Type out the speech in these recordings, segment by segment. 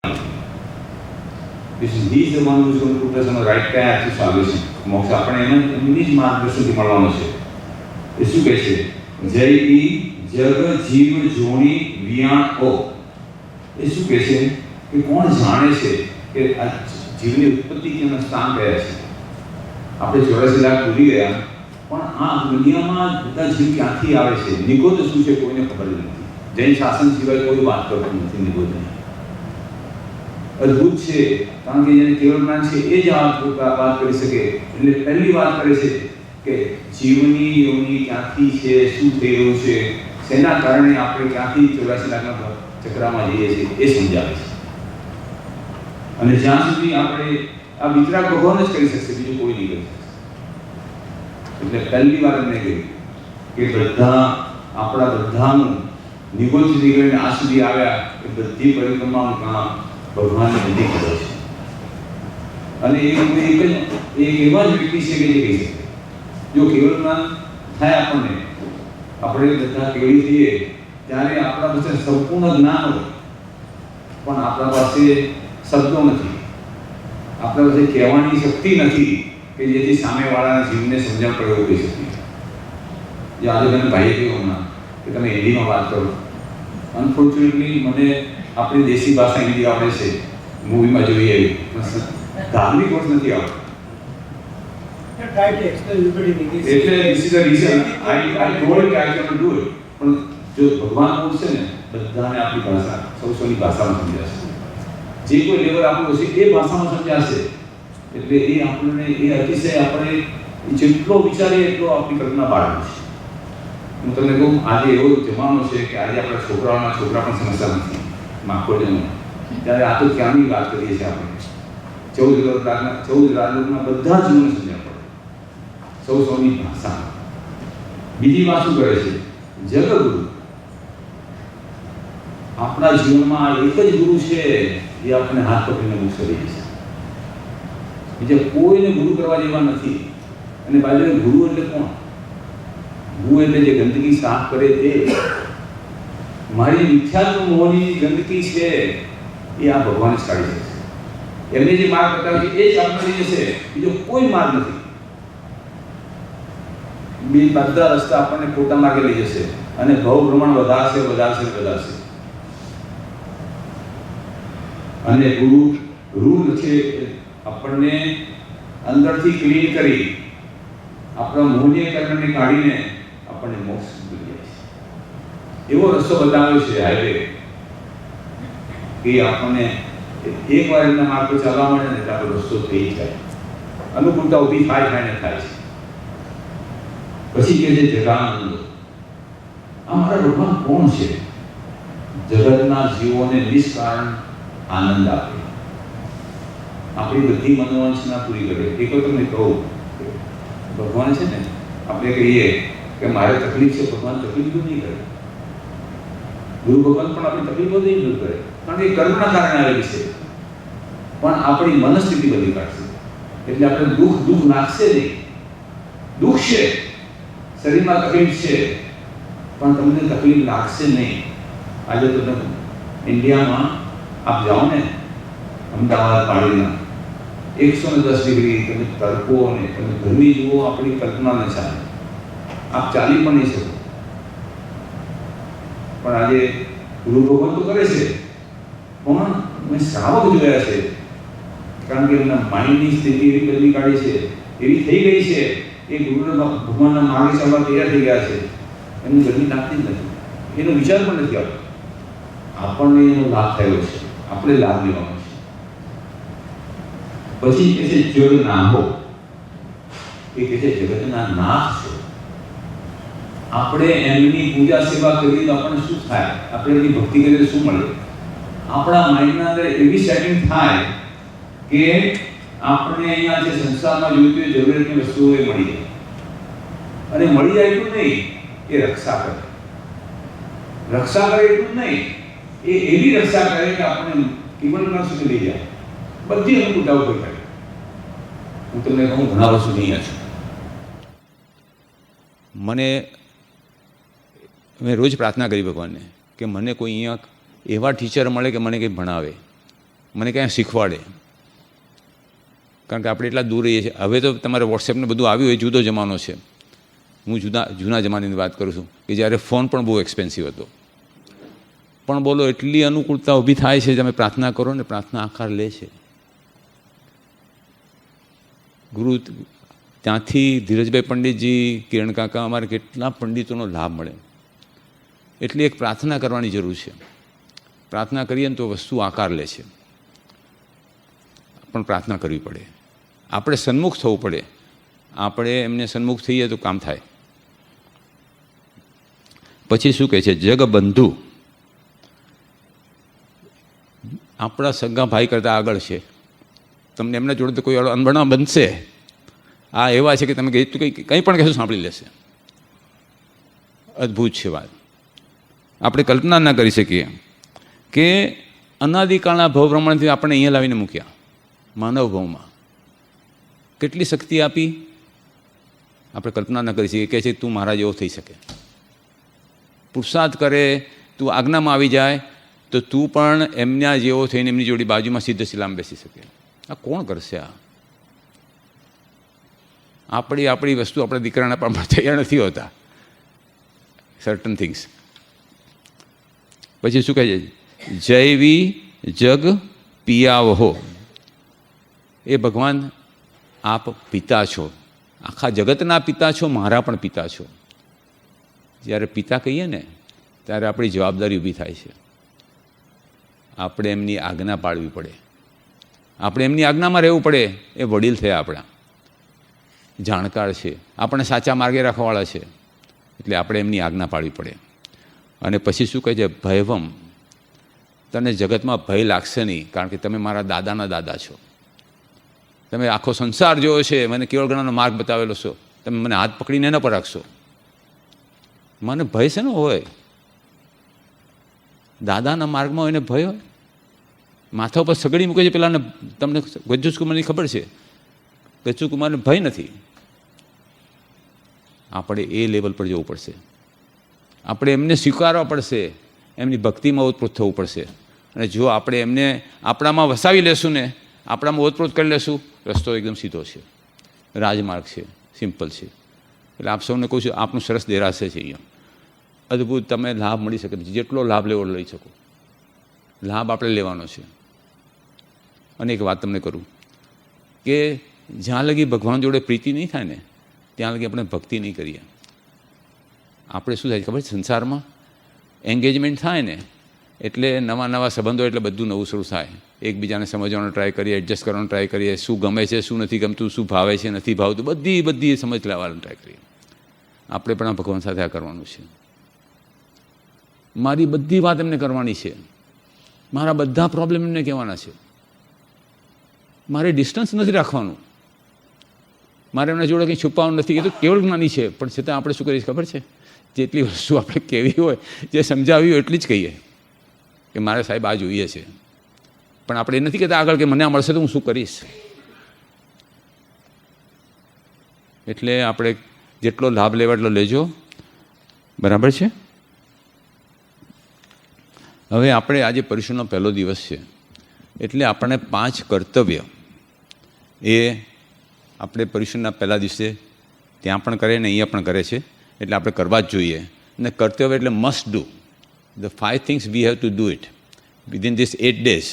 This is he is the one who is going to put us on the right path to salvation. મોક્ષ આપણે એમની જ માર્ગદર્શનથી મળવાનો છે. એ શું કહે છે? જય ઈ જગ જીવ જોણી વિયાણ ઓ. એ શું કહે છે કે કોણ જાણે છે કે આ જીવની ઉત્પત્તિ કેમ સ્થાન કયા છે? આપણે 84 લાખ ભૂલી ગયા, પણ આ દુનિયામાં બધા જીવ ક્યાંથી આવે છે, નિગોદ શું છે કોઈને ખબર જ નથી. જૈન શાસન સિવાય કોઈ વાત કરતું નથી નિગોદની. અદ્ભુત છે, કારણ કે જેને કેવળ જ્ઞાન છે એ જ આ વાત કરી શકે. એટલે પહેલી વાત કરે છે કે જીવની યોની ક્યાંથી છે, શું થઈ રહ્યું છે, શેના કારણે આપણે ક્યાંથી 84 લાખના ચક્રમાં જઈએ છીએ એ સમજાવે છે. અને જ્યાં સુધી આપણે આ વિતરાગ ભગવાન જ કરી શકશે, બીજું કોઈ નહીં કરી શકશે. એટલે પહેલી વાર એમને કહ્યું કે બધા આપણા બધાનું નિગોદથી નીકળીને આ સુધી આવ્યા એ બધી પરિક્રમાનું કામ ભગવાનને બધી ખબર છે. અને એ એક એવા જ વ્યક્તિ છે કે જે કહી શકે. જો કેવળ જ્ઞાન થાય આપણે બધા કેવળી થઈએ ત્યારે આપણા પાસે સંપૂર્ણ જ્ઞાન હોય, પણ આપણા પાસે શબ્દો નથી, આપણા પાસે કહેવાની શક્તિ નથી કે જેથી સામેવાળાના જીવને સમજણ પડે એવું કહી શકીએ. જે આજે મને ભાઈએ કહ્યું હમણાં કે તમે હિન્દીમાં વાત કરો. અનફોર્ચ્યુનેટલી મને આપણી દેશી ભાષા હિન્દી આવડે છે, મૂવીમાં જોઈએ એવી, ધાર્મિક વર્ષ નથી આવડતું. એટલે this is the reason I told you I can do it. પણ જો ભગવાન બોલશે ને બધાને આપણી ભાષા સૌની ભાષામાં સમજાશે. જે કોઈ લેવલ આપણું હશે એ ભાષામાં સમજાશે. એટલે એ આપણને એ અતિશય આપણે જેટલો વિચારીએ એટલો આપણી કલ્પના બાળવું છે. હું તમને કહું, આજે એવો જમાનો છે કે આજે આપણા છોકરા પણ સમજતા નથી. માખોડનો ત્યારે આ તો ક્યાંની વાત કરીએ છીએ આપણે. 14 રાજલોકના બધા જ જીવને સમજણ પડે, સૌની ભાષા. બીજી વાત શું કરે છે? જગગુરુ. આપણા જીવનમાં એક જ ગુરુ છે જે આપણને હાથ પકડીને મુક્ત કરી છે. બીજા કોઈને ગુરુ કરવા જેવા નથી. અને બાજુ ગુરુ એટલે કોણ? ગુરુ એટલે જે ગંદકી સાફ કરે તે. મારી મિથ્યાત્વ મોહની ગંદકી છે એ આ ભગવાન જ કાઢી શકશે. એમને જે માર્ગ બતાવે છે એ જ આપણે લઈ જશે, બીજો કોઈ માર્ગ નથી. બધા રસ્તા આપણને ખોટા માર્ગે લઈ જશે અને ભવ ભ્રમણ વધારશે. અને રૂલ છે આપણને અંદરથી ક્લીન કરી આપણા મોહનીય કર્મને કાઢીને આપણને મોક્ષ મળી જાય છે. એવો રસ્તો બતાવ્યો છે હાઈવે કે આપણને એકવાર એમના માર્ગ પર ચાલવા મળે ને એટલે આપણો રસ્તો થઈ જાય, અનુકૂળતા ઊભી થાય છે. પછી કે છે જગાનંદ. અમારા ભગવાન કોણ છે? જગતના જીવોને નિષ્કારણ આનંદ આપે, આપણી બધી મનોવાંછના પૂરી કરે. એક તો તમને કહું, ભગવાન છે ને, આપણે કહીએ કે મારે તકલીફ છે, ભગવાન તકલીફ દૂર નહીં કરે. ગુરુ ભગવાન પણ આપણી તકલીફો નહીં દૂર કરે, કારણ કે કર્મના કારણે આવેલી છે. પણ આપણી મનસ્થિતિ બદલી કાઢશે. એટલે આપણે દુઃખ નાખશે નહીં. દુઃખ છે, શરીરમાં તકલીફ છે, પણ તમને તકલીફ લાગશે નહીં. આજે તમે ઇન્ડિયામાં આપ જાઓ ને, અમદાવાદ પાણીના 110 ડિગ્રી તમે તડકો અને તમે ગરમી જુઓ, આપણી કલ્પના ન ચાલે. આપ ચાલી પણ નહીં શકો. પણ આજે ગુરુ ભગવાન તો કરે છે, પણ મેં શ્રાવક જોયા છે, કારણ કે એમના માઇન્ડની સ્થિતિ એવી બદલી કાઢી છે, એવી થઈ ગઈ છે, એ ગુરુના ભગવાનના માર્ગે ચાલવા તૈયાર થઈ ગયા છે. એમની ગરમી લાગતી જ નથી, એનો વિચાર પણ નથી આવતો. આપણને એનો લાભ થયો છે, આપણે લાભ લેવાનો છે. પછી કે છે જળ નાહો. એ કે છે જગતના નાથ છો. આપણે એમની પૂજા સેવા કરીએ તો આપણને શું થાય? આપણે એમની ભક્તિ કરીએ તો શું મળે? આપણા માઇન્ડના અંદર એવી સેટિંગ થાય કે આપણે અહીંયા જે સંસારમાં જોઈતી હોય જરૂરિયાતની વસ્તુઓ એ મળી જાય. અને મળી જાય એટલું નહીં, એ રક્ષા કરે એટલું નહીં, એ એવી રક્ષા કરે કે આપણે કેવળના સુધી લઈ જાય, બધી અનુકૂળતાઓ કરી કરે. હું તમને કહું, ઘણા વર્ષો નહીં છું. મેં રોજ પ્રાર્થના કરી ભગવાનને કે મને કોઈ અહીંયા એવા ટીચર મળે કે મને કંઈ ભણાવે. મને ક્યાંય શીખવાડે, કારણ કે આપણે એટલા દૂર રહીએ છીએ. હવે તો તમારે વોટ્સએપને બધું આવ્યું હોય, જુદો જમાનો છે. હું જૂના જમાનાની વાત કરું છું કે જ્યારે ફોન પણ બહુ એક્સપેન્સિવ હતો. પણ બોલો એટલી અનુકૂળતા ઊભી થાય છે, તમે પ્રાર્થના કરો ને પ્રાર્થના આકાર લે છે. ગુરુ ત્યાંથી ધીરજભાઈ પંડિતજી, કિરણ કાકા, અમારે કેટલા પંડિતોનો લાભ મળે. એટલી એક પ્રાર્થના કરવાની જરૂર છે. પ્રાર્થના કરીએ ને તો વસ્તુ આકાર લે છે, પણ પ્રાર્થના કરવી પડે. આપણે સન્મુખ થવું પડે. આપણે એમને સન્મુખ થઈએ તો કામ થાય. પછી શું કહે છે? જગબંધુ આપણા સગા ભાઈ કરતાં આગળ છે. તમને એમના જોડે તો કોઈ અનબણા બનશે, આ એવા છે કે તમે કંઈ પણ કહેશો સાંભળી લેશે. અદ્ભુત છે વાત. આપણે કલ્પના ના કરી શકીએ કે અનાદિકાળના ભવ પ્રમાણથી આપણે અહીંયા લાવીને મૂક્યા માનવ ભવમાં. કેટલી શક્તિ આપી આપણે કલ્પના ન કરી શકીએ. કહે છે તું મારા જેવો થઈ શકે, પુરુષાર્થ કરે, તું આજ્ઞામાં આવી જાય તો તું પણ એમના જેવો થઈને એમની જોડી બાજુમાં સીધો શિલામાં બેસી શકે. આ કોણ કરશે? આપણી વસ્તુ આપણા દીકરાના પણ તૈયાર નથી હોતા સર્ટન થિંગ્સ. પછી શું કહે છે? જૈવી જગ પિયાવહો. એ ભગવાન આપ પિતા છો, આખા જગતના પિતા છો, મારા પણ પિતા છો. જ્યારે પિતા કહીએ ને ત્યારે આપણી જવાબદારી ઊભી થાય છે. આપણે એમની આજ્ઞા પાળવી પડે, આપણે એમની આજ્ઞામાં રહેવું પડે. એ વડીલ થયા, આપણા જાણકાર છે, આપણને સાચા માર્ગે રાખવાવાળા છે, એટલે આપણે એમની આજ્ઞા પાળવી પડે. અને પછી શું કહે છે? ભયવમ. તને જગતમાં ભય લાગશે નહીં, કારણ કે તમે મારા દાદાના દાદા છો. તમે આખો સંસાર જોયો છે, મને કેવળ જ્ઞાનનો માર્ગ બતાવેલો છો, તમે મને હાથ પકડીને એના પર રાખશો. મને ભય છે ને હોય? દાદાના માર્ગમાં હોય ને ભય હોય? માથા ઉપર સગડી મૂકે છે પેલાને. તમને ગજ્જુ કુમારની ખબર છે? ગજ્જુ કુમારને ભય નથી. આપણે એ લેવલ પર જવું પડશે. આપણે એમને સ્વીકારવા પડશે, એમની ભક્તિમાં ઓતપ્રોત થવું પડશે. અને જો આપણે એમને આપણામાં વસાવી લેશું ને, આપણામાં ઓતપ્રોત કરી લેશું, રસ્તો એકદમ સીધો છે, રાજમાર્ગ છે, સિમ્પલ છે. એટલે આપ સૌને કહું છું, આપનું સરસ દેરાશે છે અહીંયા. અદ્ભુત તમે લાભ મળી શકે, જેટલો લાભ લેવો લઈ શકો. લાભ આપણે લેવાનો છે. અને એક વાત તમને કરું કે જ્યાં લગી ભગવાન જોડે પ્રીતિ નહીં થાય ને, ત્યાં લગી આપણે ભક્તિ નહીં કરીએ. આપણે શું થાય ખબર છે? સંસારમાં એન્ગેજમેન્ટ થાય ને એટલે નવા નવા સંબંધો, એટલે બધું નવું શરૂ થાય. એકબીજાને સમજવાનો ટ્રાય કરીએ, એડજસ્ટ કરવાનો ટ્રાય કરીએ, શું ગમે છે, શું નથી ગમતું, શું ભાવે છે, નથી ભાવતું, બધી સમજ લેવાનો ટ્રાય કરીએ. આપણે પણ આ ભગવાન સાથે આ કરવાનું છે. મારી બધી વાત એમને કરવાની છે, મારા બધા પ્રોબ્લેમ એમને કહેવાના છે. મારે ડિસ્ટન્સ નથી રાખવાનું, મારે એમના જોડે કંઈ છુપાવવાનું નથી. એ તો કેવળ જ્ઞાની છે, પણ છતાં આપણે શું કરીએ ખબર છે? જેટલી વસ્તુ આપણે કહેવી હોય, જે સમજાવી હોય એટલી જ કહીએ કે મારે સાહેબ આ જોઈએ છે. પણ આપણે એ નથી કહેતા આગળ કે મને આ મળશે તો હું શું કરીશ. એટલે આપણે જેટલો લાભ લેવા એટલો લેજો, બરાબર છે? હવે આપણે આજે પરીક્ષાનો પહેલો દિવસ છે, એટલે આપણને 5 કર્તવ્ય એ આપણે પરીક્ષાના પહેલા દિવસે ત્યાં પણ કરે ને અહીંયા પણ કરે છે, એટલે આપણે કરવા જ જોઈએ. અને કર્તવ્ય એટલે must do. The 5 things we have to do it within these 8 days.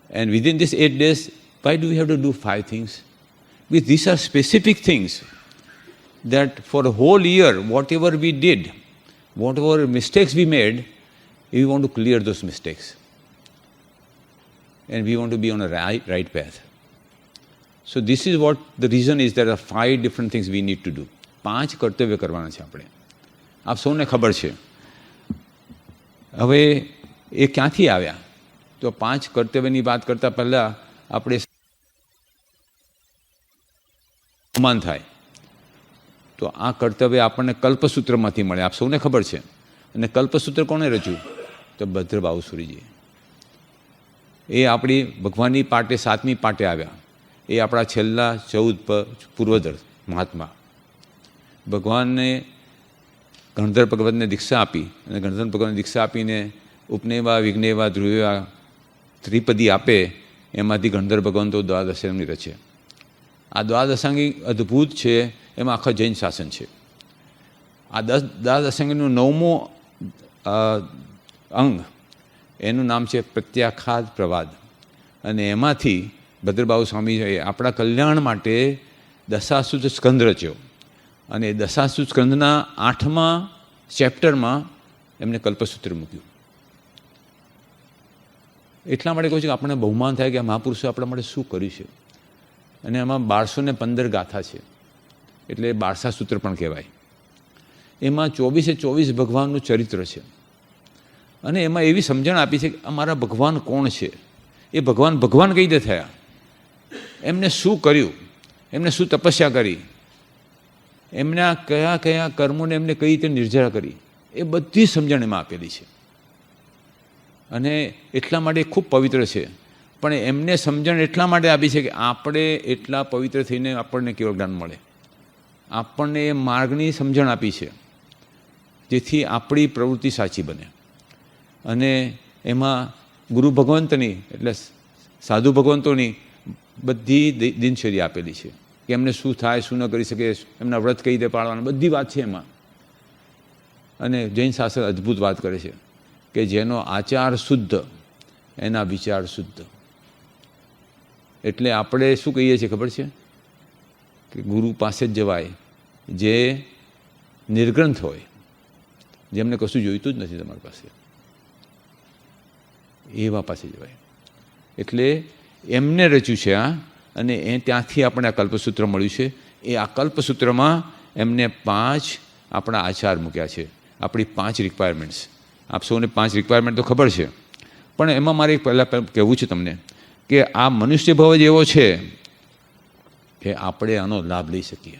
And within these 8 days, why do we have to do 5 things? Because these are specific things that for a whole year, whatever we did, whatever mistakes we made, we want to clear those mistakes. And we want to be on a right path. So this is what the reason is. There are 5 different things we need to do. 5 કર્તવ્ય કરવાના છે આપણે. આપ સૌને ખબર છે. હવે એ ક્યાંથી આવ્યા? તો 5 કર્તવ્યની વાત કરતાં પહેલાં આપણે અનુમાન થાય તો આ કર્તવ્ય આપણને કલ્પસૂત્રમાંથી મળે. આપ સૌને ખબર છે. અને કલ્પસૂત્ર કોણે રચ્યું? તો ભદ્રબાહુસુરીજી. એ આપણી ભગવાનની પાટે 7મી પાટે આવ્યા. એ આપણા છેલ્લા 14 પૂર્વદર મહાત્મા. ભગવાનને ગણધર ભગવતને દીક્ષા આપી, અને ગણધર ભગવતને દીક્ષા આપીને ઉપનેવા વિઘ્નેવા ધ્રુવેવા ત્રિપદી આપે એમાંથી ગણધર ભગવાન તો દ્વાદશાંગી રચે. આ દ્વાદશાંગી અદ્ભુત છે, એમાં આખા જૈન શાસન છે. આ દ્વાદશાંગીનું 9મું અંગ એનું નામ છે પ્રત્યાખ્યાત પ્રવાદ. અને એમાંથી ભદ્રબાહુ સ્વામી આપણા કલ્યાણ માટે દશાસુત સ્કંદ રચ્યો. અને દશાસુત સ્કંદના 8મા ચેપ્ટરમાં એમને કલ્પસૂત્ર મૂક્યું. એટલા માટે કહું છું કે આપણને બહુમાન થાય કે આ મહાપુરુષો આપણા માટે શું કર્યું છે. અને એમાં 1215 ગાથા છે, એટલે 12 સૂત્ર પણ કહેવાય. એમાં 24 ભગવાનનું ચરિત્ર છે. અને એમાં એવી સમજણ આપી છે કે અમારા ભગવાન કોણ છે, એ ભગવાન કઈ રીતે થયા, એમને શું કર્યું, એમને શું તપસ્યા કરી, એમના કયા કયા કર્મોને એમને કઈ રીતે નિર્જરા કરી, એ બધી સમજણ એમાં આપેલી છે. અને એટલા માટે ખૂબ પવિત્ર છે. પણ એમને સમજણ એટલા માટે આપી છે કે આપણે એટલા પવિત્ર થઈને આપણને કેવળ જ્ઞાન મળે. આપણને એ માર્ગની સમજણ આપી છે, જેથી આપણી પ્રવૃત્તિ સાચી બને. અને એમાં ગુરુ ભગવંતની એટલે સાધુ ભગવંતોની બધી દિનચર્યા આપેલી છે કે એમને શું થાય, શું ન કરી શકે, એમના વ્રત કઈ રીતે પાળવાના, બધી વાત છે એમાં. અને જૈન શાસ્ત્ર અદ્ભુત વાત કરે છે કે જેનો આચાર શુદ્ધ એના વિચાર શુદ્ધ. એટલે આપણે શું કહીએ છીએ ખબર છે કે ગુરુ પાસે જ જવાય જે નિર્ગ્રંથ હોય, જેમને કશું જોઈતું જ નથી તમારી પાસે, એવા પાસે જવાય. એટલે એમને રચ્યું છે આ. અને ત્યાંથી આપણને આ કલ્પસૂત્ર મળ્યું છે. એ આ કલ્પસૂત્રમાં એમને 5 આપણા આચાર મૂક્યા છે, આપણી 5 રિક્વાયરમેન્ટ્સ. આપ સૌને 5 રિક્વાયરમેન્ટ તો ખબર છે, પણ એમાં મારે પહેલાં કહેવું છે તમને કે આ મનુષ્ય ભાવ જ એવો છે કે આપણે આનો લાભ લઈ શકીએ,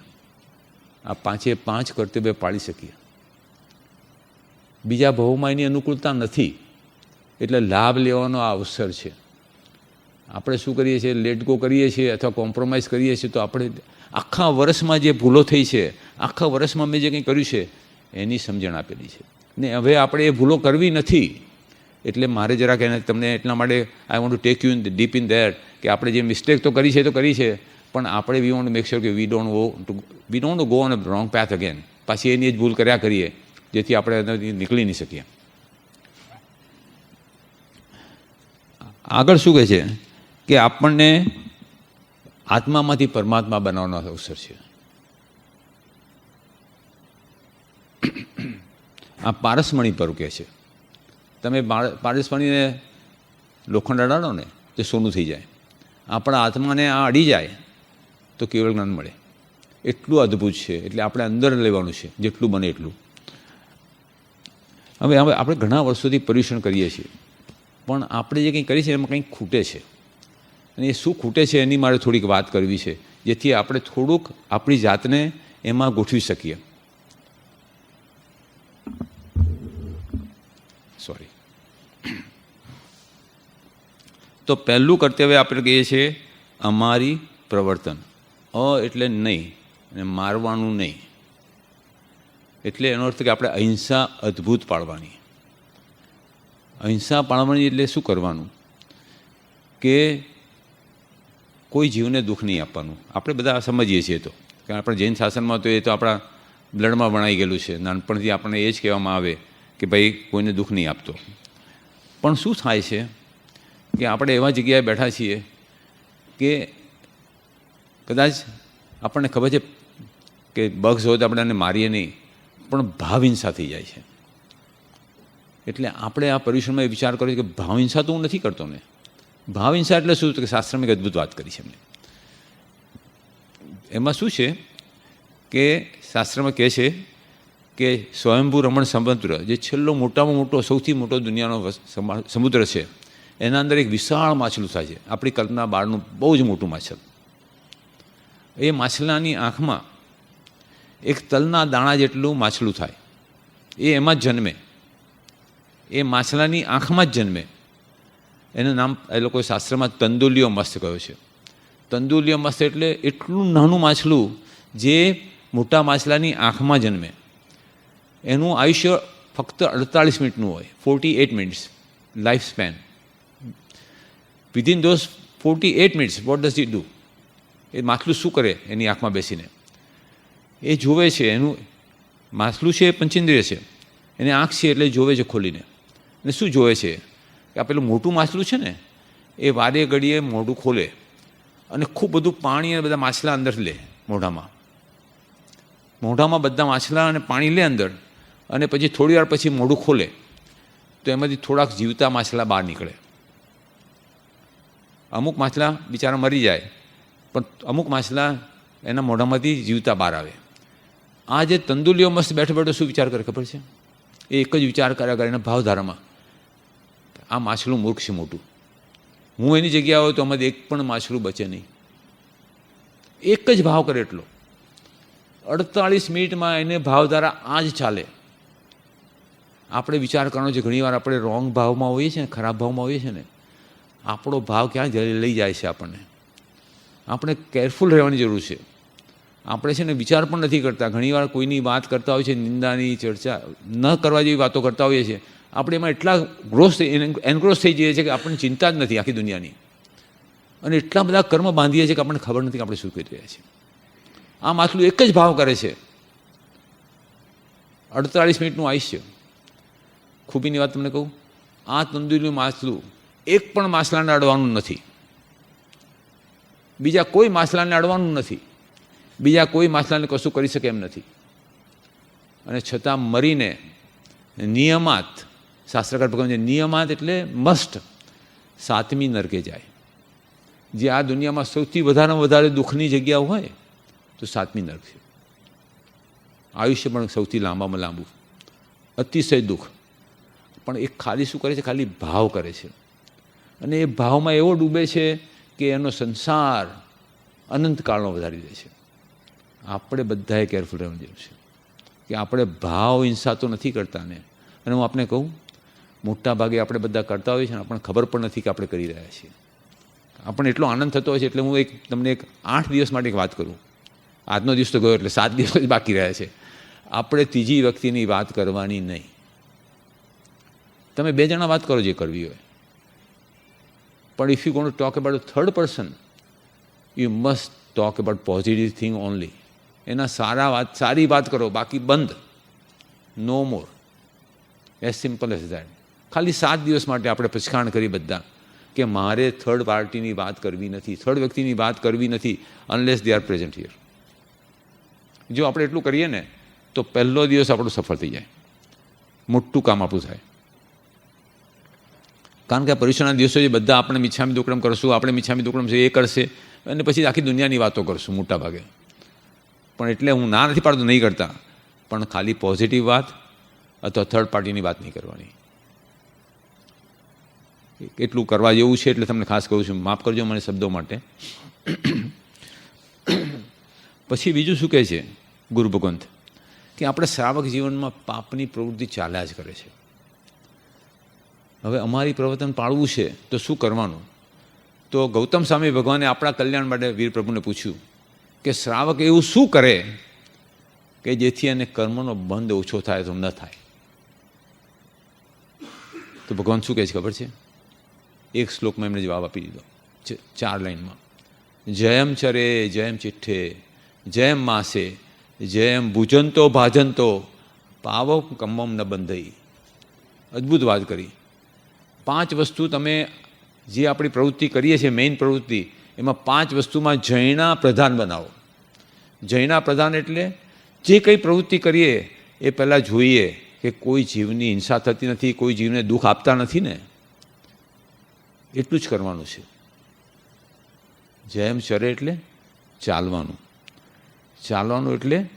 આ 5 કર્તવ્ય પાળી શકીએ. બીજા ભાવમાં એની અનુકૂળતા નથી, એટલે લાભ લેવાનો આ અવસર છે. આપણે શું કરીએ છીએ, લેટ ગો કરીએ છીએ અથવા કોમ્પ્રોમાઇઝ કરીએ છીએ, તો આપણે આખા વર્ષમાં જે ભૂલો થઈ છે, આખા વર્ષમાં મેં જે કંઈ કર્યું છે એની સમજણ આપેલી છે. ને હવે આપણે એ ભૂલો કરવી નથી. એટલે મારે જરાક એને તમને એટલા માટે I want to take you in deep in that કે આપણે જે મિસ્ટેક તો કરી છે પણ આપણે we want to make sure કે we don't go on a wrong path again. પાછી એની જ ભૂલ કર્યા કરીએ, જેથી આપણે એનાથી નીકળી નહીં શકીએ. આગળ શું કહે છે કે આપણને આત્મામાંથી પરમાત્મા બનાવવાનો અવસર છે. આ પારસમણી પર કહે છે, તમે પારસમણીને લોખંડ અડાડો ને તો સોનું થઈ જાય. આપણા આત્માને આ અડી જાય તો કેવળ જ્ઞાન મળે. એટલું અદ્ભુત છે. એટલે આપણે અંદર લેવાનું છે જેટલું બને એટલું. હવે આપણે ઘણા વર્ષોથી પર્યુષણ કરીએ છીએ, પણ આપણે જે કંઈ કરીએ છીએ એમાં કંઈક ખૂટે છે. અને એ શું ખૂટે છે એની મારે થોડીક વાત કરવી છે, જેથી આપણે થોડુંક આપણી જાતને એમાં ગોઠવી શકીએ. સોરી. તો પહેલું કર્તવ્ય આપણે કહીએ છીએ અમારી પ્રવર્તન. એટલે નહીં, અને મારવાનું નહીં. એટલે એનો અર્થ કે આપણે અહિંસા અદ્ભુત પાળવાની. અહિંસા પાળવાની એટલે શું કરવાનું કે કોઈ જીવને દુઃખ નહીં આપવાનું. આપણે બધા સમજીએ છીએ તો, કારણ આપણે જૈન શાસનમાં તો એ તો આપણા બ્લડમાં વણાઈ ગયેલું છે. નાનપણથી આપણને એ જ કહેવામાં આવે કે ભાઈ કોઈને દુઃખ નહીં આપતો. પણ શું થાય છે કે આપણે એવા જગ્યાએ બેઠા છીએ કે કદાચ આપણને ખબર છે કે બગ્સ હોય તો આપણે એને મારીએ નહીં, પણ ભાવ હિંસા થઈ જાય છે. એટલે આપણે આ પર્યુષણમાં વિચાર કર્યો કે ભાવ હિંસા તો હું નથી કરતો ને. ભાવ હિંસા એટલે શું, કે શાસ્ત્રમાં એક અદ્ભુત વાત કરી છે એમને. એમાં શું છે કે શાસ્ત્રમાં કહે છે કે સ્વયંભૂ રમણ સમુદ્ર, જે છેલ્લો મોટામાં મોટો સૌથી મોટો દુનિયાનો સમુદ્ર છે, એના અંદર એક વિશાળ માછલું થાય છે, આપણી કલ્પના બહારનું બહુ જ મોટું માછલ. એ માછલાની આંખમાં એક તલના દાણા જેટલું માછલું થાય, એ એમાં જ જન્મે, એ માછલાની આંખમાં જ જન્મે. એનું નામ એ લોકોએ શાસ્ત્રમાં તંદુલિયો મત્સ્ય કહ્યું છે. તંદુલિયો મત્સ્ય એટલે એટલું નાનું માછલું જે મોટા માછલાની આંખમાં જન્મે. એનું આયુષ્ય ફક્ત 48 મિનિટનું હોય, 48 minutes life span. Within those 48 minutes what does it do? એ માછલું શું કરે એની આંખમાં બેસીને? એ જોવે છે, એનું માછલું છે એ પંચેન્દ્રિય છે, એને આંખ છે એટલે જોવે છે ખોલીને. અને શું જોવે છે કે આ પેલું મોટું માછલું છે ને એ વારે ઘડીએ મોઢું ખોલે અને ખૂબ બધું પાણી અને બધા માછલા અંદર લે મોઢામાં બધા માછલા અને પાણી લે અંદર, અને પછી થોડી વાર પછી મોઢું ખોલે તો એમાંથી થોડાક જીવતા માછલા બહાર નીકળે. અમુક માછલા બિચારા મરી જાય, પણ અમુક માછલા એના મોઢામાંથી જીવતા બહાર આવે. આ જે તંદુલીઓ મસ્ત બેઠો બેઠો શું વિચાર કરે ખબર છે? એ એક જ વિચાર કર્યા કરે એના ભાવધારામાં, આ માછલું મૂર્ખ છે મોટું, હું એની જગ્યાએ હોય તો આમાંથી એક પણ માછલું બચે નહીં. એક જ ભાવ કરે એટલો. 48 મિનિટમાં એને ભાવધારા આ જ ચાલે. આપણે વિચાર કરવાનો છે, ઘણીવાર આપણે રોંગ ભાવમાં હોઈએ છીએ, ખરાબ ભાવમાં હોઈએ છીએ ને, આપણો ભાવ ક્યાં લઈ જાય છે આપણને. આપણે કેરફુલ રહેવાની જરૂર છે. આપણે છે ને વિચાર પણ નથી કરતા, ઘણીવાર કોઈની વાત કરતા હોય છે, નિંદાની ચર્ચા ન કરવા જેવી વાતો કરતા હોઈએ છીએ, આપણે એમાં એટલા એનગ્રોસ થઈ જઈએ છીએ કે આપણને ચિંતા જ નથી આખી દુનિયાની, અને એટલા બધા કર્મ બાંધીએ છીએ કે આપણને ખબર નથી કે આપણે શું કરી રહ્યા છીએ. આ માછલું એક જ ભાવ કરે છે. 48 મિનિટનું આયુષ્ય. ખૂબીની વાત તમને કહું, આ તંદુરીનું માછલું એક પણ માછલાને અડવાનું નથી, બીજા કોઈ માછલાને અડવાનું નથી, બીજા કોઈ માછલાને કશું કરી શકે એમ નથી, અને છતાં મરીને નિયમાત, શાસ્ત્રકાર ભગવાન છે, નિયમાત એટલે મસ્ટ 7મી નરકે જાય. જે આ દુનિયામાં સૌથી વધારે દુઃખની જગ્યા હોય તો 7મી નરક છે. આયુષ્ય પણ સૌથી લાંબામાં લાંબુ, અતિશય દુઃખ. પણ એ ખાલી શું કરે છે? ખાલી ભાવ કરે છે, અને એ ભાવમાં એવો ડૂબે છે કે એનો સંસાર અનંતકાળનો વધારી દે છે. આપણે બધાએ કેરફુલ રહેવાની જરૂર છે કે આપણે ભાવ હિંસા તો નથી કરતા ને. અને હું આપને કહું, મોટા ભાગે આપણે બધા કરતા હોઈએ છીએ, આપણને ખબર પણ નથી કે આપણે કરી રહ્યા છીએ. આપણને એટલો આનંદ થતો હોય છે. એટલે હું તમને 8 દિવસ માટે એક વાત કરું. આજનો દિવસ તો ગયો એટલે 7 દિવસ જ બાકી રહ્યા છે. આપણે ત્રીજી વ્યક્તિની વાત કરવાની નહીં. તમે 2 જણા વાત કરો જે કરવી હોય, પણ if you want to talk about a third person, you must talk about positive thing only. એના સારી વાત કરો, બાકી બંધ. No more. As simple as that. ખાલી 7 દિવસ માટે આપણે પછાણ કરી બધા કે મારે થર્ડ પાર્ટીની વાત કરવી નથી, થર્ડ વ્યક્તિની વાત કરવી નથી, unless they are present here. જો આપણે એટલું કરીએ ને તો પહેલો દિવસ આપણું સફળ થઈ જાય, મોટું કામ આપણું થાય. કારણ કે આ પરીક્ષાના દિવસો જે બધા આપણે મિચ્છામી દુક્કડમ કરશું, આપણે મિચ્છામી દુક્કડમ છે એ કરશે, અને પછી આખી દુનિયાની વાતો કરશું મોટા ભાગે. પણ એટલે હું ના નથી પાડતો, નહીં કરતા, પણ ખાલી પોઝિટિવ વાત અથવા થર્ડ પાર્ટીની વાત નહીં કરવાની. એટલું કરવા જેવું છે એટલે તમને ખાસ કહું છું, માફ કરજો મને શબ્દો માટે. પછી બીજું શું કહે છે ગુરુ ભગવંત, કે આપણે શ્રાવક જીવનમાં પાપની પ્રવૃત્તિ ચાલ્યા જ કરે છે. હવે અમારી પ્રવર્તન પાળવું છે તો શું કરવાનું? તો ગૌતમ સ્વામી ભગવાને આપણા કલ્યાણ માટે વીર પ્રભુને પૂછ્યું કે શ્રાવક એવું શું કરે કે જેથી એને કર્મનો બંધ ઓછો થાય તો ન થાય? તો ભગવાન શું કહે છે ખબર છે? એક શ્લોકમાં એમને જવાબ આપી દીધો, 4 લાઈનમાં. જયમ ચરે જયમ ચિઠ્ઠે જયમ માસે જયમ ભુજંતો ભાજંતો પાવો કમ્મમ ન બંધઈ. અદ્ભુત વાત કરી. 5 વસ્તુ તમે જે આપણી પ્રવૃત્તિ કરીએ છીએ, મેઇન પ્રવૃત્તિ, એમાં 5 વસ્તુમાં જૈના પ્રધાન બનાવો. જૈના પ્રધાન એટલે જે કંઈ પ્રવૃત્તિ કરીએ એ પહેલાં જોઈએ કે કોઈ જીવની હિંસા થતી નથી, કોઈ જીવને દુઃખ આપતા નથી ને, એટલું જ કરવાનું છે. જયમ ચરે એટલે ચાલવાનું. ચાલવાનું એટલે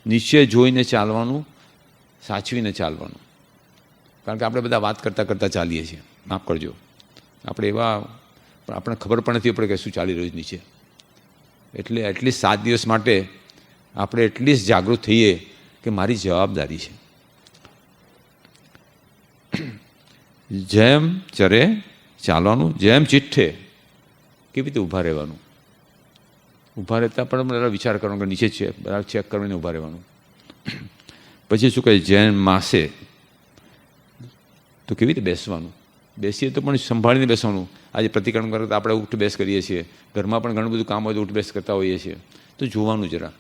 નિશ્ચય જોઈને ચાલવાનું, સાચવીને ચાલવાનું. કારણ કે આપણે બધા વાત કરતાં કરતાં ચાલીએ છીએ, માફ કરજો. આપણે એવા આપણને ખબર પણ નથી પડે કે શું ચાલી રહ્યું છે નીચે. એટલે એટલીસ્ટ 7 દિવસ માટે આપણે એટલીસ્ટ જાગૃત થઈએ કે મારી જવાબદારી છે. જેમ ચરે ચાલવાનું, જેમ ચિઠ્ઠે કેવી રીતે ઊભા રહેવાનું. ઊભા રહેતા પણ બધા વિચાર કરવાનો કે નીચે છે, બધા ચેક કરીને ઊભા રહેવાનું. પછી શું કહે? જેમ માસે તો કેવી રીતે બેસવાનું. બેસીએ તો પણ સંભાળીને બેસવાનું. આજે પ્રતિક્રમણ કરતા આપણે ઉઠબેસ કરીએ છીએ, ઘરમાં પણ ઘણું બધું કામ હોય તો ઉઠબેસ કરતા હોઈએ છીએ. તો જોવાનું જરા,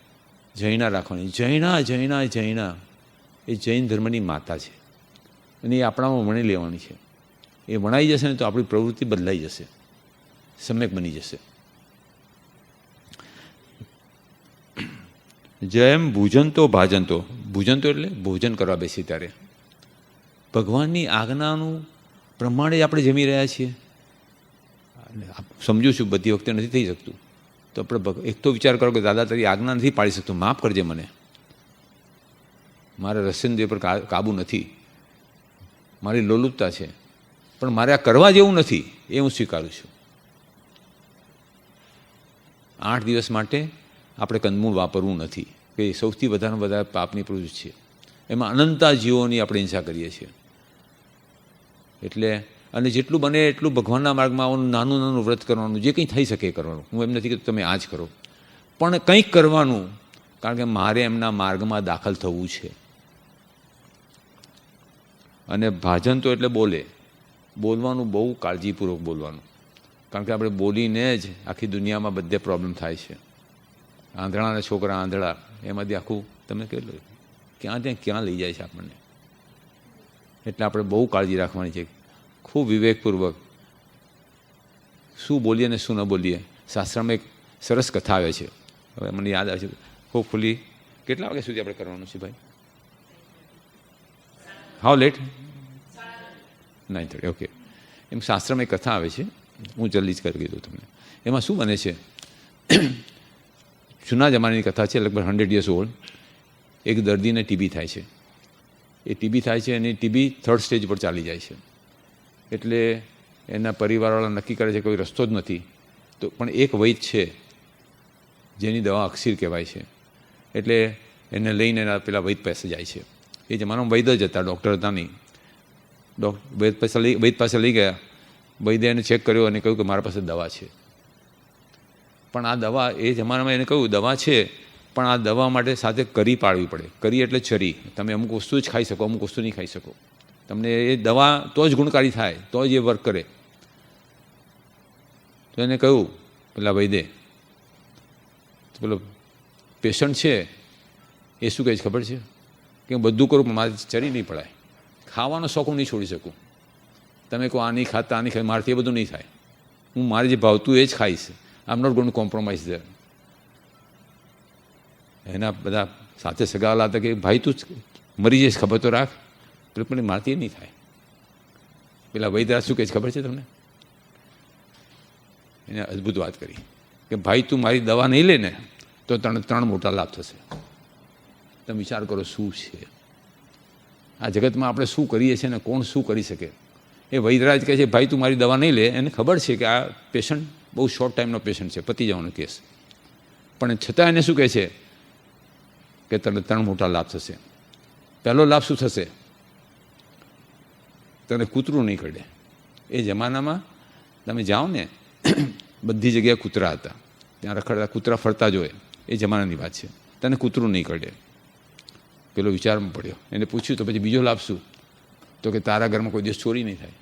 જૈના રાખવાની. જૈના એ જૈન ધર્મની માતા છે અને એ આપણામાં વણી લેવાની છે. એ વણાઈ જશે ને તો આપણી પ્રવૃત્તિ બદલાઈ જશે, સમ્યક બની જશે. જેમ ભોજનતો ભાજનતો, ભોજનતો એટલે ભોજન કરવા બેસી ત્યારે ભગવાનની આજ્ઞાનું પ્રમાણે આપણે જમી રહ્યા છીએ. સમજું છું બધી વખતે નથી થઈ શકતું, તો આપણે એક તો વિચાર કરો કે દાદા તારી આજ્ઞા નથી પાડી શકતું, માફ કરજે મને, મારે રસેન્દ્રિય પર કાબુ નથી, મારી લોલુપતા છે, પણ મારે આ કરવા જેવું નથી, એ હું સ્વીકારું છું. 8 દિવસ માટે આપણે કંદમૂળ વાપરવું નથી, કે સૌથી વધારે પાપની પ્રવૃત્તિ છે. એમાં અનંતા જીવોની આપણે હિંસા કરીએ છીએ. એટલે અને જેટલું બને એટલું ભગવાનના માર્ગમાં આવવાનું, નાનું વ્રત કરવાનું, જે કંઈ થઈ શકે એ કરવાનું. હું એમ નથી કે તમે આ જ કરો, પણ કંઈક કરવાનું, કારણ કે મારે એમના માર્ગમાં દાખલ થવું છે. અને ભાજન તો એટલે બોલવાનું બહુ કાળજીપૂર્વક બોલવાનું, કારણ કે આપણે બોલીને જ આખી દુનિયામાં બધે પ્રોબ્લેમ થાય છે. આંધળાના છોકરા આંધળા, એમાંથી આખું તમે કેટલું ક્યાં લઈ જાય છે આપણને. એટલે આપણે બહુ કાળજી રાખવાની છે, ખૂબ વિવેકપૂર્વક શું બોલીએ ને શું ન બોલીએ. શાસ્ત્રમાં એક સરસ કથા આવે છે, હવે મને યાદ આવે છે. હોપફુલી કેટલા વાગ્યા સુધી આપણે કરવાનું છે ભાઈ? How late? 9:30. ઓકે. એમ શાસ્ત્રમાં એક કથા આવે છે, હું જલ્દી જ કરી દઉં તમને. એમાં શું બને છે, જૂના જમાનાની કથા છે, લગભગ 100 years ઓલ્ડ. એક દર્દીને ટીબી થાય છે. એ ટીબી થાય છે અને ટીબી 3rd સ્ટેજ પર ચાલી જાય છે. એટલે એના પરિવારવાળા નક્કી કરે છે કોઈ રસ્તો જ નથી, તો પણ એક વૈદ છે જેની દવા અક્ષીર કહેવાય છે. એટલે એને લઈને એના પેલા વૈદ પાસે જાય છે. એ જમાનામાં વૈદ જ હતા, ડૉક્ટર હતા નહીં. વૈદ પાસે લઈ ગયા. વૈદે એને ચેક કર્યો અને કહ્યું કે મારા પાસે દવા છે. પણ આ દવા, એ જમાનામાં એને કહ્યું દવા છે, પણ આ દવા માટે સાથે કરી પાડવી પડે. કરી એટલે ચરી. તમે અમુક વસ્તુ જ ખાઈ શકો, અમુક વસ્તુ નહીં ખાઈ શકો. તમને એ દવા તો જ ગુણકારી થાય, તો જ એ વર્ક કરે. તો એને કહ્યું પેલા વૈદે, પેલો પેશન્ટ છે એ શું કહે છે ખબર છે કે હું બધું કરું પણ મારે ચરી નહીં પડાય, ખાવાનો શોખ હું નહીં છોડી શકું. તમે કહો આ નહીં ખાતા, આ નહીં ખાય, મારાથી એ બધું નહીં થાય. હું મારે જે ભાવતું એ જ ખાઈશ. I am not going to compromise there. એના બધા સાથે સગાવાલા હતા કે ભાઈ તું મરી જઈશ ખબર તો રાખ. પણ મારાથી એ નહીં થાય. પેલા વૈદ્યરાજ શું કહે છે ખબર છે તમને? એને અદ્ભુત વાત કરી કે ભાઈ તું મારી દવા નહીં લે ને તો તને 3 મોટા લાભ થશે. તમે વિચાર કરો શું છે આ જગતમાં આપણે શું કરીએ છીએ ને કોણ શું કરી શકે. એ વૈદ્યરાજ કહે છે ભાઈ તું મારી દવા નહીં લે. એને ખબર છે કે આ પેશન્ટ બહુ શોર્ટ ટાઈમનો પેશન્ટ છે, પતી જવાનો કેસ, પણ છતાં એને શું કહે છે કે તને 3 મોટા લાભ થશે. પહેલો લાભ શું થશે? તને કૂતરું નહીં કરડે. એ જમાનામાં તમે જાઓ ને બધી જગ્યાએ કૂતરા હતા, ત્યાં રખડતા કૂતરા ફરતા જ હોય. એ જમાનાની વાત છે. તને કૂતરું નહીં કરડે. પેલો વિચારમાં પડ્યો. એને પૂછ્યું તો પછી બીજો લાભ શું? તો કે તારા ઘરમાં કોઈ દિવસ ચોરી નહીં થાય.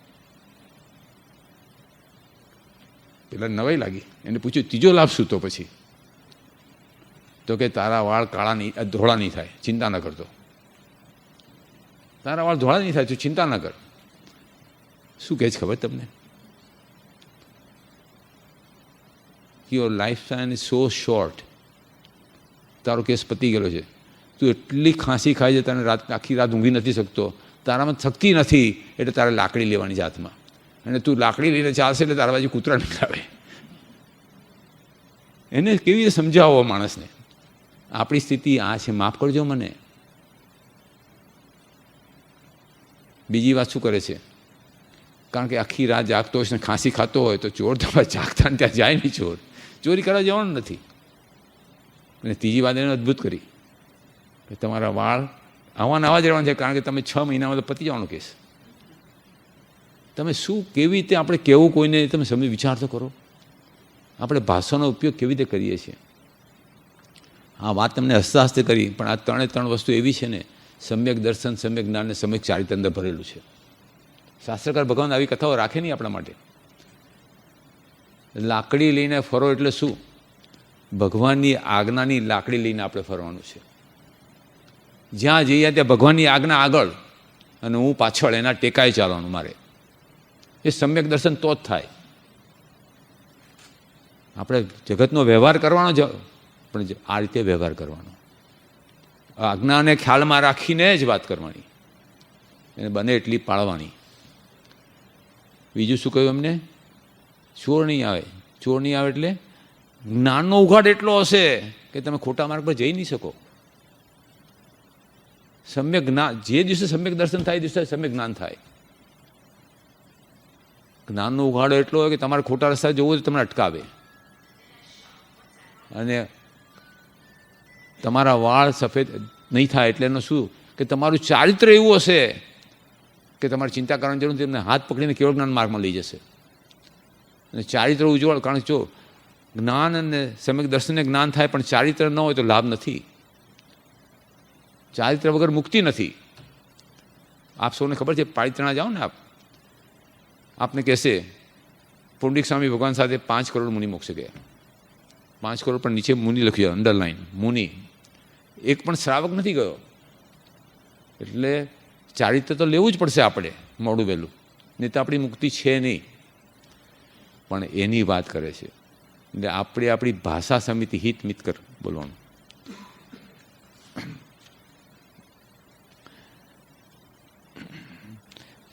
પેલા નવાઈ લાગી. એને પૂછ્યું ત્રીજો લાભ શું? તો પછી તો કે તારા વાળ ધોળા નહીં થાય, ચિંતા ન કરતો. તારા વાળ ધોળા નહીં થાય, તું ચિંતા ન કર. શું કહે છે ખબર તમને? Your life span is so short. તારો કેસ પતી ગયેલો છે. તું એટલી ખાંસી ખાય છે, તને આખી રાત ઊંઘી નથી શકતો, તારામાં શક્તિ નથી, એટલે તારે લાકડી લેવાની જાતમાં. અને તું લાકડી લઈને ચાલશે એટલે તારા બાજુ કૂતરા નહીં આવે. એને કેવી રીતે સમજાવો માણસને? આપણી સ્થિતિ આ છે, માફ કરજો મને. બીજી વાત શું કરે છે? કારણ કે આખી રાત જાગતો હોય ને ખાંસી ખાતો હોય તો ચોર તમારે જાગતા ને ત્યાં જાય નહીં. ચોરી કરવા જવાનું નથી. અને ત્રીજી વાત એને અદ્ભુત કરી કે તમારા વાળ આવા જ રહેવાના છે, કારણ કે તમે 6 મહિનામાં તો પતી જવાનો કેસ. તમે શું કેવી રીતે આપણે કહેવું કોઈને, તમે સમજ વિચાર તો કરો. આપણે ભાષાનો ઉપયોગ કેવી રીતે કરીએ છીએ. આ વાત તમને હસતા હસતે કરી, પણ આ 3 વસ્તુ એવી છે ને, સમ્યક દર્શન, સમ્યક જ્ઞાન અને સમ્યક ચારિત્ર અંદર ભરેલું છે. શાસ્ત્રકાર ભગવાન આવી કથાઓ રાખે નહીં આપણા માટે. લાકડી લઈને ફરો એટલે શું? ભગવાનની આજ્ઞાની લાકડી લઈને આપણે ફરવાનું છે. જ્યાં જઈએ ત્યાં ભગવાનની આજ્ઞા આગળ અને હું પાછળ, એના ટેકાએ ચાલવાનું મારે. એ સમ્યક દર્શન તો જ થાય. આપણે જગતનો વ્યવહાર કરવાનો જ, પણ આ રીતે વ્યવહાર કરવાનો, આજ્ઞાને ખ્યાલમાં રાખીને જ વાત કરવાની, એને બને એટલી પાળવાની. બીજું શું કહ્યું એમને? ચોર નહીં આવે. ચોર નહીં આવે એટલે જ્ઞાનનો ઉઘાડ એટલો હશે કે તમે ખોટા માર્ગ પર જઈ નહીં શકો. સમ્યક જ્ઞાન, જે દિવસે સમ્યક દર્શન થાય એ દિવસે સમ્યક જ્ઞાન થાય. જ્ઞાનનો ઉઘાડો એટલો હોય કે તમારે ખોટા રસ્તા જવું હોય તો તમને અટકાવે, અને તમારા વાળ સફેદ નહીં થાય એટલે એનું શું કે તમારું ચારિત્ર એવું હશે કે તમારે ચિંતા કરવાની જરૂર નથી. તમને હાથ પકડીને કેવળ જ્ઞાન માર્ગમાં લઈ જશે. અને ચારિત્ર ઉજ્જવળ, કારણ કે જો જ્ઞાન અને સમ્યક દર્શનને જ્ઞાન થાય પણ ચારિત્ર ન હોય તો લાભ નથી. ચારિત્ર વગર મુક્તિ નથી. આપ સૌને ખબર છે, પાળિત્રણા જાઓ ને આપને કહેશે પુંડિક સ્વામી ભગવાન સાથે 5 કરોડ મુનિ મોક્ષે ગયા. 5 કરોડ પણ નીચે મુનિ લખ્યું, અંડરલાઈન મુનિ. એક પણ શ્રાવક નથી ગયો. એટલે ચારિત્ર તો લેવું જ પડશે આપણે, મોડું વહેલું, નહીં તો આપણી મુક્તિ છે નહીં. પણ એની વાત કરે છે. એટલે આપણે આપણી ભાષા સમિતિ હિત મિત કર બોલવાનું.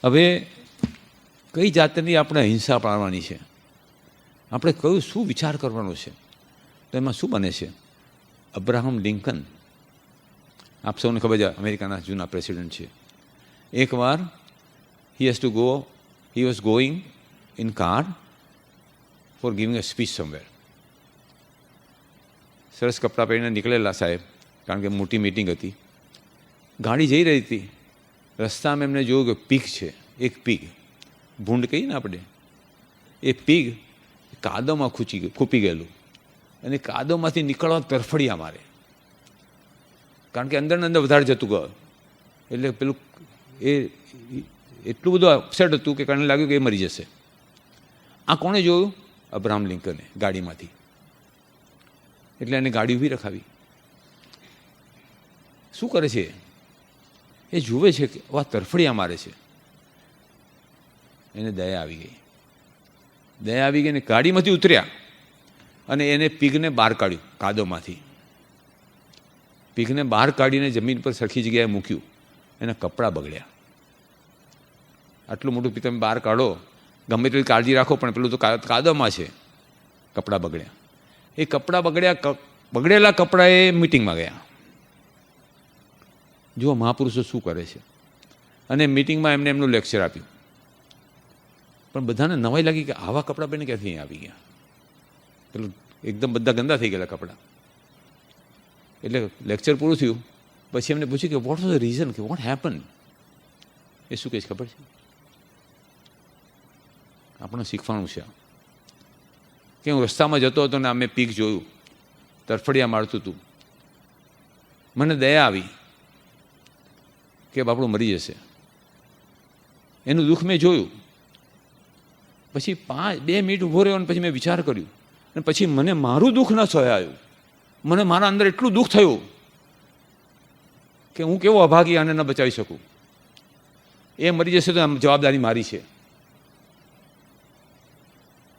હવે કઈ જાતની આપણે અહિંસા પાળવાની છે, આપણે કયું શું વિચાર કરવાનો છે, તો એમાં શું બને છે? અબ્રાહમ લિંકન, આપ સૌને ખબર છે, અમેરિકાના જૂના પ્રેસિડેન્ટ છે. એકવાર he was going in car for giving a speech somewhere. સરસ કપડાં પહેરીને નીકળેલા સાહેબ, કારણ કે મોટી મીટિંગ હતી. ગાડી જઈ રહી હતી, રસ્તામાં એમને જોયું કે પીગ છે, એક પીગ, ભૂંડ કહીએ ને આપણે, એ પીગ કાદવમાં ખૂપી ગયેલું, અને કાદવમાંથી નીકળવા તરફડિયા મારે, કારણ કે અંદર ને અંદર વધારે જતું ગયું. એટલે પેલું એ એટલું બધું અપસેટ હતું કે કારણે લાગ્યું કે એ મરી જશે. આ કોણે જોયું? અબ્રાહમ લિંકને, ગાડીમાંથી. એટલે એને ગાડી ઊભી રખાવી. શું કરે છે? એ જુએ છે કે આ તરફડિયા મારે છે. એને દયા આવી ગઈ. દયા આવી ગઈ ને ગાડીમાંથી ઉતર્યા અને એને પીગને બહાર કાઢ્યું કાદવમાંથી. પીગને બહાર કાઢીને જમીન પર સરખી જગ્યાએ મૂક્યું. એના કપડાં બગડ્યા. આટલું મોટું પીગ તમે બહાર કાઢો, ગમે તેટલી કાળજી રાખો, પણ પેલું તો કાદવમાં છે. કપડાં બગડ્યા. એ કપડાં બગડેલા કપડાં એ મિટિંગમાં ગયા. જુઓ મહાપુરુષો શું કરે છે. અને મિટિંગમાં એમને એમનું લેક્ચર આપ્યું. પણ બધાને નવાઈ લાગી કે આવા કપડાં પહેરીને ક્યાંથી અહીં આવી ગયા. પેલું એકદમ બધા ગંદા થઈ ગયેલા કપડાં. એટલે લેક્ચર પૂરું થયું પછી એમને પૂછ્યું કે વોટ વોઝ ધ રીઝન, કે વોટ હેપન. એ શું કહે છે ખબર છે? આપણે શીખવાનું છે કે હું રસ્તામાં જતો હતો ને અમે પીક જોયું, તરફડિયા મારતું હતું. મને દયા આવી કે બાપડું મરી જશે. એનું દુઃખ મેં જોયું. પછી 2 મિનિટ ઊભો રહ્યો અને પછી મેં વિચાર કર્યું, અને પછી મને મારું દુઃખ ન સહાયું. મને મારા અંદર એટલું દુઃખ થયું કે હું કેવો અભાગી, આને ન બચાવી શકું. એ મરી જશે તો જવાબદારી મારી છે.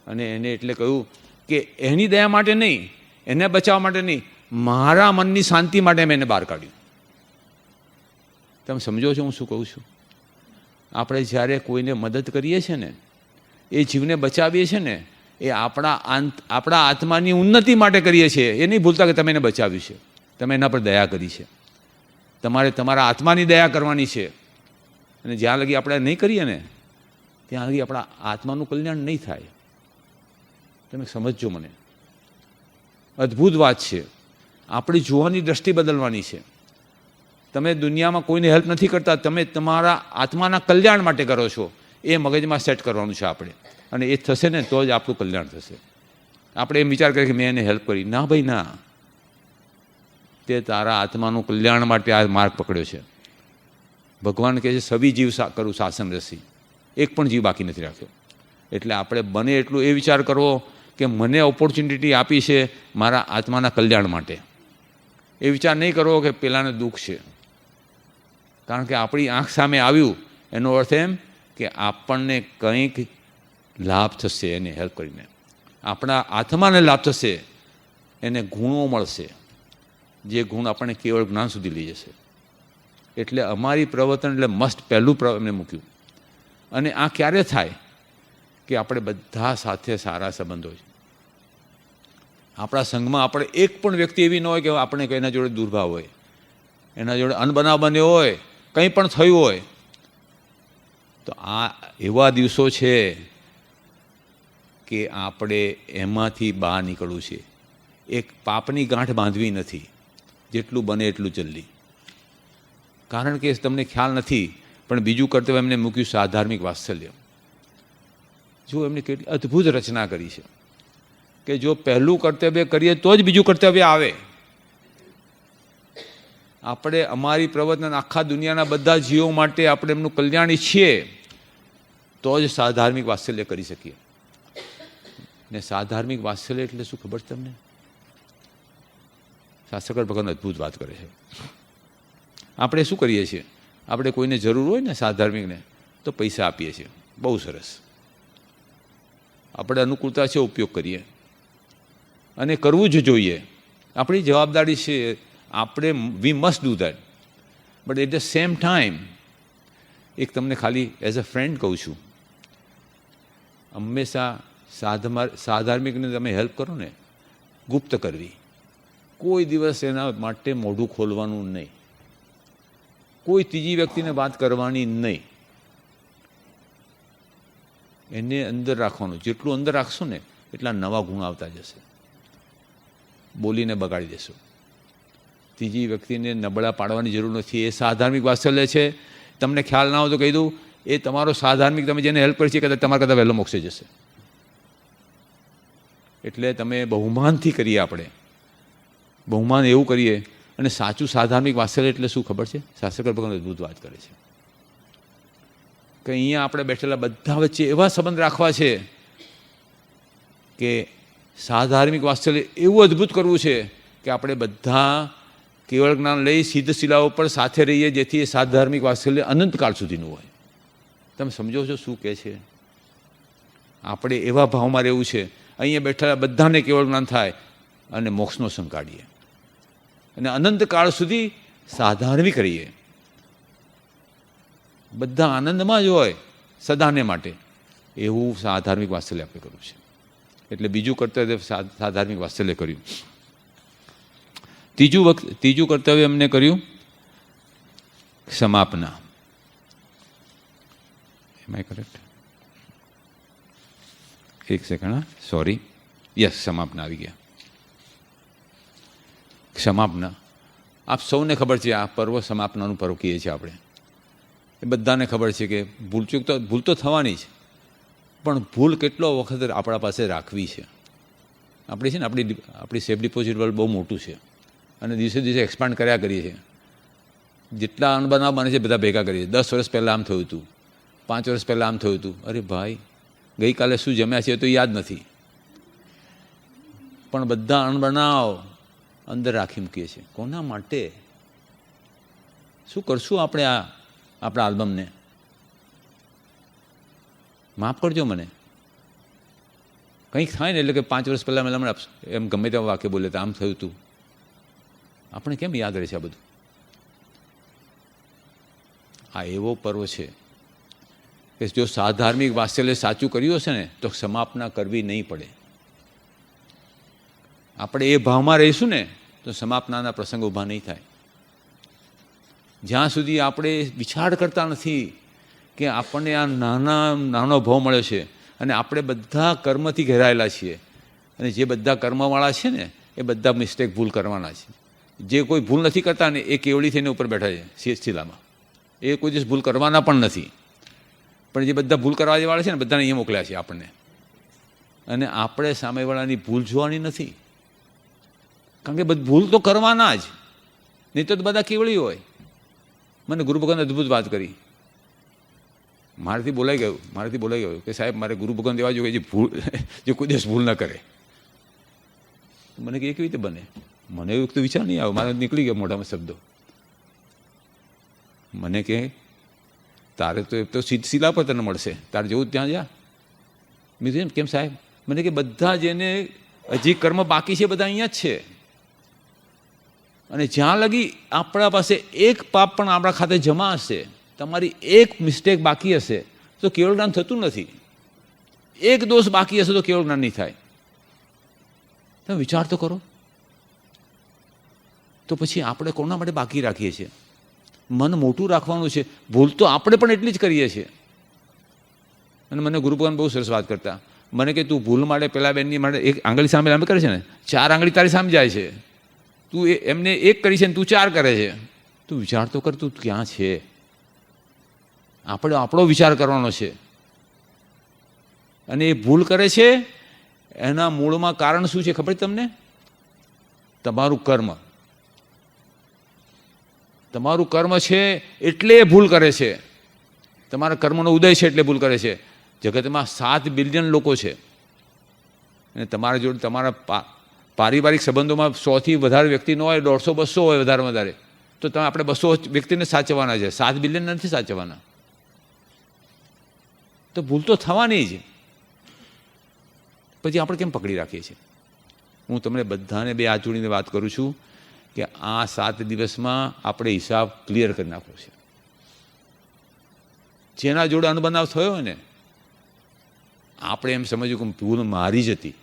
અને એને એટલે કહ્યું કે એની દયા માટે નહીં, એને બચાવવા માટે નહીં, મારા મનની શાંતિ માટે મેં એને બહાર કાઢ્યું. તમે સમજો છો હું શું કહું છું? આપણે જ્યારે કોઈને મદદ કરીએ છીએ ને, એ જીવને બચાવીએ છીએ ને, એ આપણા આત્માની ઉન્નતિ માટે કરીએ છીએ. એ નહીં ભૂલતા કે તમે એને બચાવ્યું છે, તમે એના પર દયા કરી છે. તમારે તમારા આત્માની દયા કરવાની છે. અને જ્યાં લગી આપણે નહીં કરીએ ને, ત્યાં લગી આપણા આત્માનું કલ્યાણ નહીં થાય. તમે સમજજો મને. અદ્ભુત વાત છે. આપણી જોવાની દ્રષ્ટિ બદલવાની છે. તમે દુનિયામાં કોઈને હેલ્પ નથી કરતા, તમે તમારા આત્માના કલ્યાણ માટે કરો છો. એ મગજમાં સેટ કરવાનું છે આપણે. અને એ થશે ને તો જ આપણું કલ્યાણ થશે. આપણે એમ વિચાર કરીએ કે મેં એને હેલ્પ કરી. ના ભાઈ ના, તે તારા આત્માનું કલ્યાણ માટે આ માર્ગ પકડ્યો છે. ભગવાન કહે છે સભી જીવ કરું શાસન રસી, એક પણ જીવ બાકી નથી રાખ્યો. એટલે આપણે બને એટલું એ વિચાર કરવો કે મને ઓપોર્ચ્યુનિટી આપી છે મારા આત્માના કલ્યાણ માટે. એ વિચાર નહીં કરવો કે પેલાને દુઃખ છે, કારણ કે આપણી આંખ સામે આવ્યું એનો અર્થ એમ કે આપણને કંઈક લાભ થશે એને હેલ્પ કરીને, આપણા આત્માને લાભ થશે, એને ગુણો મળશે, જે ગુણ આપણને કેવળ જ્ઞાન સુધી લઈ જશે. એટલે અમારી પ્રવર્તન એટલે મસ્ટ પહેલું એમને મૂક્યું. અને આ ક્યારે થાય કે આપણે બધા સાથે સારા સંબંધો છે. આપણા સંઘમાં આપણે એક પણ વ્યક્તિ એવી ન હોય કે આપણે એના જોડે દુર્ભાવ હોય, એના જોડે અનબનાવ બન્યો હોય, કંઈ પણ થયું હોય. તો આ એવા દિવસો છે કે આપણે એમાંથી બહાર નીકળવું છે. એક પાપની ગાંઠ બાંધવી નથી, જેટલું બને એટલું જલ્દી. કારણ કે તમને ખ્યાલ નથી, પણ બીજું કર્તવ્ય એમને મૂક્યું સાધાર્મિક વાત્સલ્ય. જો એમને કેટલી અદ્ભુત રચના કરી છે કે જો પહેલું કર્તવ્ય કરીએ તો જ બીજું કર્તવ્ય આવે. આપણે અમારી પ્રવર્તન આખા દુનિયાના બધા જીવો માટે આપણે એમનું કલ્યાણ ઈચ્છીએ તો જ સાધાર્મિક વાત્સલ્ય કરી શકીએ. ને સાધાર્મિક વાત્સલ્ય એટલે શું ખબર છે તમને? શાસ્ત્રકાર ભગવાન અદ્ભુત વાત કરે છે. આપણે શું કરીએ છીએ? આપણે કોઈને જરૂર હોય ને સાધાર્મિકને તો પૈસા આપીએ છીએ, બહુ સરસ. આપણે અનુકૂળતા છે ઉપયોગ કરીએ, અને કરવું જ જોઈએ, આપણી જવાબદારી છે. આપણે we must do that. But at the same time એક તમને ખાલી એઝ અ ફ્રેન્ડ કહું છું, હંમેશા સાધાર્મિકને તમે હેલ્પ કરો ને, ગુપ્ત કરવી. કોઈ દિવસ એના માટે મોઢું ખોલવાનું નહીં, કોઈ ત્રીજી વ્યક્તિને વાત કરવાની નહીં, એને અંદર રાખવાનું. જેટલું અંદર રાખશો ને એટલા નવા ગુણ આવતા જશે. બોલીને બગાડી દેશો. ત્રીજી વ્યક્તિને નબળા પાડવાની જરૂર નથી. એ સાધાર્મિક વાત્સલ્ય છે. તમને ખ્યાલ ના હોય તો કહી દઉં, એ તમારો સાધાર્મિક, તમે જેને હેલ્પ કરી છે કદાચ તમારા કરતાં વહેલો મોક્ષે જશે. એટલે તમે બહુમાનથી કરીએ, આપણે બહુમાન એવું કરીએ. અને સાચું સાધાર્મિક વાત્સલ્ય એટલે શું ખબર છે? શાસ્ત્રકાર ભગવાન અદ્ભુત વાત કરે છે કે અહીંયા આપણે બેઠેલા બધા વચ્ચે એવા સંબંધ રાખવા છે કે સાધાર્મિક વાત્સલ્ય એવું અદ્ભુત કરવું છે કે આપણે બધા કેવળ જ્ઞાન લઈ સિદ્ધ શિલાઓ પર સાથે રહીએ, જેથી એ સાધાર્મિક વાત્સલ્ય અનંતકાળ સુધીનું હોય. તમે સમજો છો શું કહે છે? આપણે એવા ભાવમાં રહેવું છે, અહીંયા બેઠેલા બધાને કેવળ જ્ઞાન થાય અને મોક્ષનો સંગ કાઢીએ, અને અનંતકાળ સુધી સાધાર્મિક રહીએ. બધા આનંદમાં જ હોય સદાને માટે, એવું સાધાર્મિક વાત્સલ્ય આપણે કરવું છે. એટલે બીજું કર્તવ્ય સાધાર્મિક વાત્સલ્ય કર્યું. ત્રીજું કર્તવ્ય એમને કર્યું સમાપના. એમ આઈ કરેક્ટ? એક સેકન્ડ, સોરી, યસ, સમાપના આવી ગયા. સમાપના, આપ સૌને ખબર છે આ પર્વ સમાપનાનું પર્વ કહીએ છીએ આપણે. એ બધાને ખબર છે કે ભૂલ તો થવાની જ, પણ ભૂલ કેટલો વખત આપણા પાસે રાખવી છે. આપણી છે ને આપણી સેફ ડિપોઝિટ વર્લ્ડ બહુ મોટું છે, અને દિવસે દિવસે એક્સપાન્ડ કર્યા કરીએ છીએ. જેટલા અણબનાવ બને છે બધા ભેગા કરીએ. 10 વર્ષ પહેલાં આમ થયું હતું, 5 વર્ષ પહેલાં આમ થયું હતું. અરે ભાઈ, ગઈકાલે શું જમ્યા છે તો યાદ નથી, પણ બધા અણબનાવ અંદર રાખી મૂકીએ છીએ. કોના માટે? શું કરશું આપણે આપણા આલ્બમને? માફ કરજો મને, કંઈક થાય ને એટલે કે 5 વર્ષ પહેલાં મને એમ ગમે તેવા વાક્ય બોલે તો આમ થયું હતું. આપણે કેમ યાદ રહે છે આ બધું? આ એવો પર્વ છે કે જો સાધાર્મિક વાત્સલ્ય સાચું કર્યું હશે ને તો સમાપના કરવી નહીં પડે. આપણે એ ભાવમાં રહીશું ને તો સમાપનાના પ્રસંગ ઊભા નહીં થાય. જ્યાં સુધી આપણે વિચાર કરતા નથી કે આપણને આ નાનો ભાવ મળ્યો છે અને આપણે બધા કર્મથી ઘેરાયેલા છીએ, અને જે બધા કર્મવાળા છે ને એ બધા મિસ્ટેક ભૂલ કરવાના છે. જે કોઈ ભૂલ નથી કરતા ને એ કેવડી થઈને ઉપર બેઠા છે શિલામાં, એ કોઈ દિવસ ભૂલ કરવાના પણ નથી. પણ જે બધા ભૂલ કરવા વાળા છે ને બધાને અહીંયા મોકલ્યા છે આપણને, અને આપણે સામેવાળાની ભૂલ જોવાની નથી. કારણ કે ભૂલ તો કરવાના જ, નહીં તો બધા કેવળી હોય. મને ગુરુ ભગવાન અદ્ભુત વાત કરી મારાથી બોલાઈ ગયું કે સાહેબ મારે ગુરુ ભગવાન દેવા જોઈએ જે કોઈ દિવસ ભૂલ ન કરે. મને કે એ કેવી રીતે બને? મને એવું તો વિચાર નહીં આવ્યો, મારે નીકળી ગયો મોઢામાં શબ્દો. મને કે તારે તો એ તો શીલા પર તને મળશે, તારે જવું ત્યાં જા. મેં કીધું કેમ સાહેબ? મને કે બધા જેને હજી કર્મ બાકી છે બધા અહીંયા જ છે, અને જ્યાં લગી આપણા પાસે એક પાપ પણ આપણા ખાતે જમા હશે, તમારી એક મિસ્ટેક બાકી હશે તો કેવળ જ્ઞાન થતું નથી. એક દોષ બાકી હશે તો કેવળ જ્ઞાન નહીં થાય. તમે વિચાર તો કરો. તો પછી આપણે કોના માટે બાકી રાખીએ છીએ? મન મોટું રાખવાનું છે. ભૂલ તો આપણે પણ એટલી જ કરીએ છીએ. અને મને ગુરુ ભગવાન બહુ સરસ વાત કરતા. મને કે તું ભૂલ માટે પેલા બેનની માટે એક આંગળી સામે આમ કરે છે ને, 4 આંગળી તારી સામે જાય છે. તું એમને એક કરી છે ને તું 4 કરે છે. તું વિચાર તો કર, તું ક્યાં છે? આપણે આપણો વિચાર કરવાનો છે. અને એ ભૂલ કરે છે એના મૂળમાં કારણ શું છે ખબર છે તમને? તમારું કર્મ. તમારું કર્મ છે એટલે એ ભૂલ કરે છે. તમારા કર્મનો ઉદય છે એટલે ભૂલ કરે છે. જગતમાં 7 બિલિયન લોકો છે, અને તમારા જોડે તમારા પારિવારિક સંબંધોમાં 100થી વધારે વ્યક્તિ ન હોય, 150 200 હોય વધારેમાં વધારે, તો તમે આપણે 200 વ્યક્તિને સાચવવાના છે, 7 બિલિયન નથી સાચવવાના. તો ભૂલ તો થવાની જ. પછી આપણે કેમ પકડી રાખીએ છીએ? હું તમને બધાને 2 હાથ જોડીને વાત કરું છું કે આ 7 દિવસમાં આપણે હિસાબ ક્લિયર કરી નાખવો છે. જેના જોડે અનુબંધાવ થયો હોય ને, આપણે એમ સમજ્યું કે ભૂલ મારી જ હતી,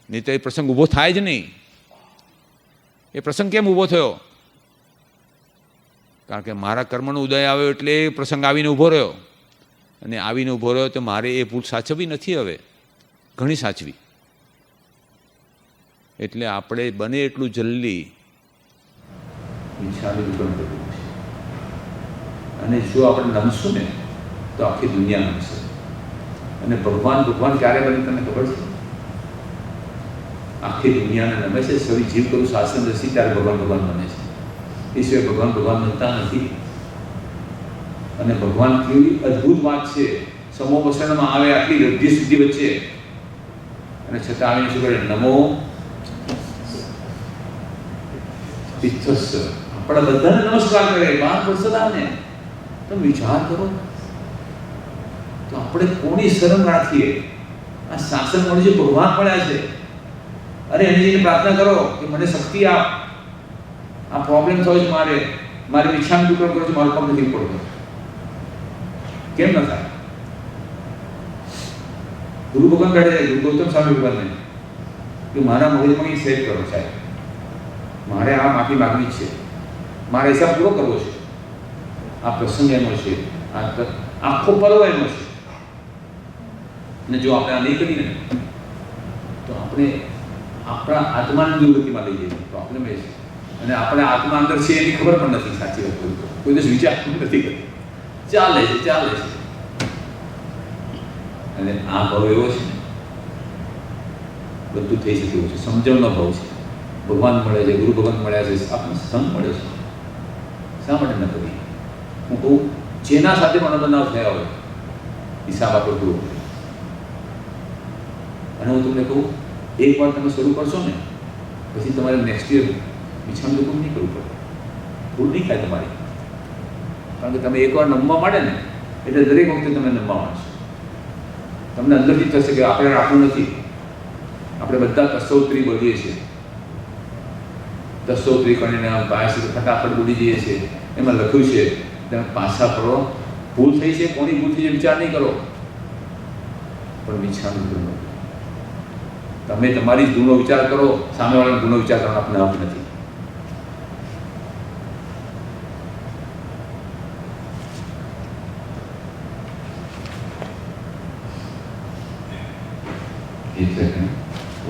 નહીં તો એ પ્રસંગ ઊભો થાય જ નહીં. એ પ્રસંગ કેમ ઊભો થયો? કારણ કે મારા કર્મનો ઉદય આવ્યો એટલે એ પ્રસંગ આવીને ઊભો રહ્યો, અને આવીને ઊભો રહ્યો તો મારે એ ભૂલ સાચવવી નથી, હવે ઘણી સાચવી. એટલે આપણે બને એટલું જલ્દી વિચારવું કરવું છે. અને જો આપણે નમશું ને તો આખી દુનિયા નમશે. અને ભગવાન ક્યારે બને તમને ખબર છે? આખી દુનિયાને નમે છે. સવી જીવ કરું શાસન રસી ત્યારે ભગવાન બને છે. એ સિવાય ભગવાન બનતા નથી. અને ભગવાન કેવી અદ્ભુત વાત છે. સમો વસનમાં આવે આટલી રદ્દી શુદ્ધિ વચ્ચે, અને છતાં આવીને શું કરે? નમો તિથસ્સ. આપણા બધાને નમસ્કાર કરે, 12 વર્ષદાને. તમે વિચાર કરો તો આપણે કોની શરણ રાખીએ? આ શાસન મળ્યું છે, ભગવાન મળ્યા છે. અરે એને જઈને પ્રાર્થના કરો કે મને શક્તિ આપ, આ પ્રોબ્લેમ થયો છે, મારી ઈચ્છાનું ટુકડો કરો છો, મારું કામ નથી પડતો. કેમ ન થાય? ગુરુ ભગવાન કહે છે, ગુરુ ગૌતમ સ્વામી ભગવાનને કે મારા મગજમાં એ સેટ કરો સાહેબ, મારે આ માફી માગવી છે, મારે હિસાબ પૂરો કરવો છે. આ પ્રસંગ એનો છે, આખો પર્વ એનો છે. અને જો આપણે આ નહીં કરીએ તો આપણે આપણા આત્માની દુર્ગતિમાં લઈ જઈએ. પ્રોબ્લેમ એ છે. અને આપણા આત્મા અંદર છે એની ખબર પણ નથી. સાચી વાત કરું તો કોઈ દિવસ વિચાર નથી કરતો. ચાલે છે. અને આ ભાવ એવો છે ને, બધું થઈ શકે એવું છે. સમજણનો ભાવ છે. ભગવાન મળે છે, ગુરુ ભગવાન મળ્યા છે, આપણને સંગ મળે છે. શા માટે ન કરીએ? હું કહું, જેના સાથે પણ બનાવ થયા હોય, હિસાબ આપણે પૂરો કરીએ. અને હું તમને કહું, એકવાર તમે શરૂ કરશો ને, પછી તમારે નેક્સ્ટ યર ઈચ્છાનું દુઃખ નહીં કરવું પડે. ભૂલ નહીં થાય તમારી. કારણ કે તમે એકવાર નમવા માંડે ને એટલે દરેક વખતે તમે નમવા માંડશો. તમને અંદરથી થશે કે આપણે રાખવું નથી. આપણે બધા તસ્સોત્રી બોલીએ છીએ. તસ્સોત્રી કરીને પાસે ફટાફટ બોલી જઈએ છીએ. એમાં લખ્યું છે તમે પાછા ફરો. ભૂલ થઈ છે, કોની ભૂલ થઈ છે વિચાર નહીં કરો, પણ વિચારનું ભૂલ. તમે તમારી જ ભૂલનો વિચાર કરો, સામેવાળાનો ભૂલનો વિચાર કરવાનો આપણે હક નથી.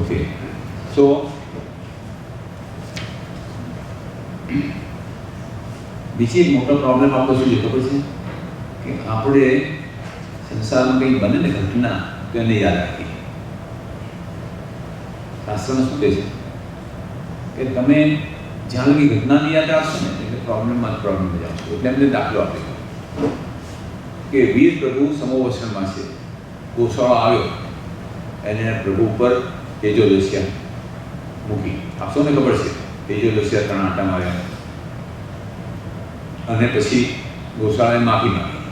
ઓકે, સો બીજી એક મોટો પ્રોબ્લેમ આપણો શું છે ખબર છે? કે આપણે સંસારમાં કંઈક બને ને ઘટના તો એને યાદ રાખીએ. શાસ્ત્રમાં શું કહે છે કે તમે જ્યાં લગી ઘટનાની યાદ રાખશો ને એટલે પ્રોબ્લેમ જ આવશે. એટલે એમને દાખલો આપ્યો કે વીર પ્રભુ સમોવસનમાં છે. ગોશાળો આવ્યો, એને પ્રભુ ઉપર તેજો દસ્યા મૂકી. આપ સૌને ખબર છે, તેજો દસ્યા 3 આંટા માર્યા અને પછી ગોશાળાએ માફી માંગી.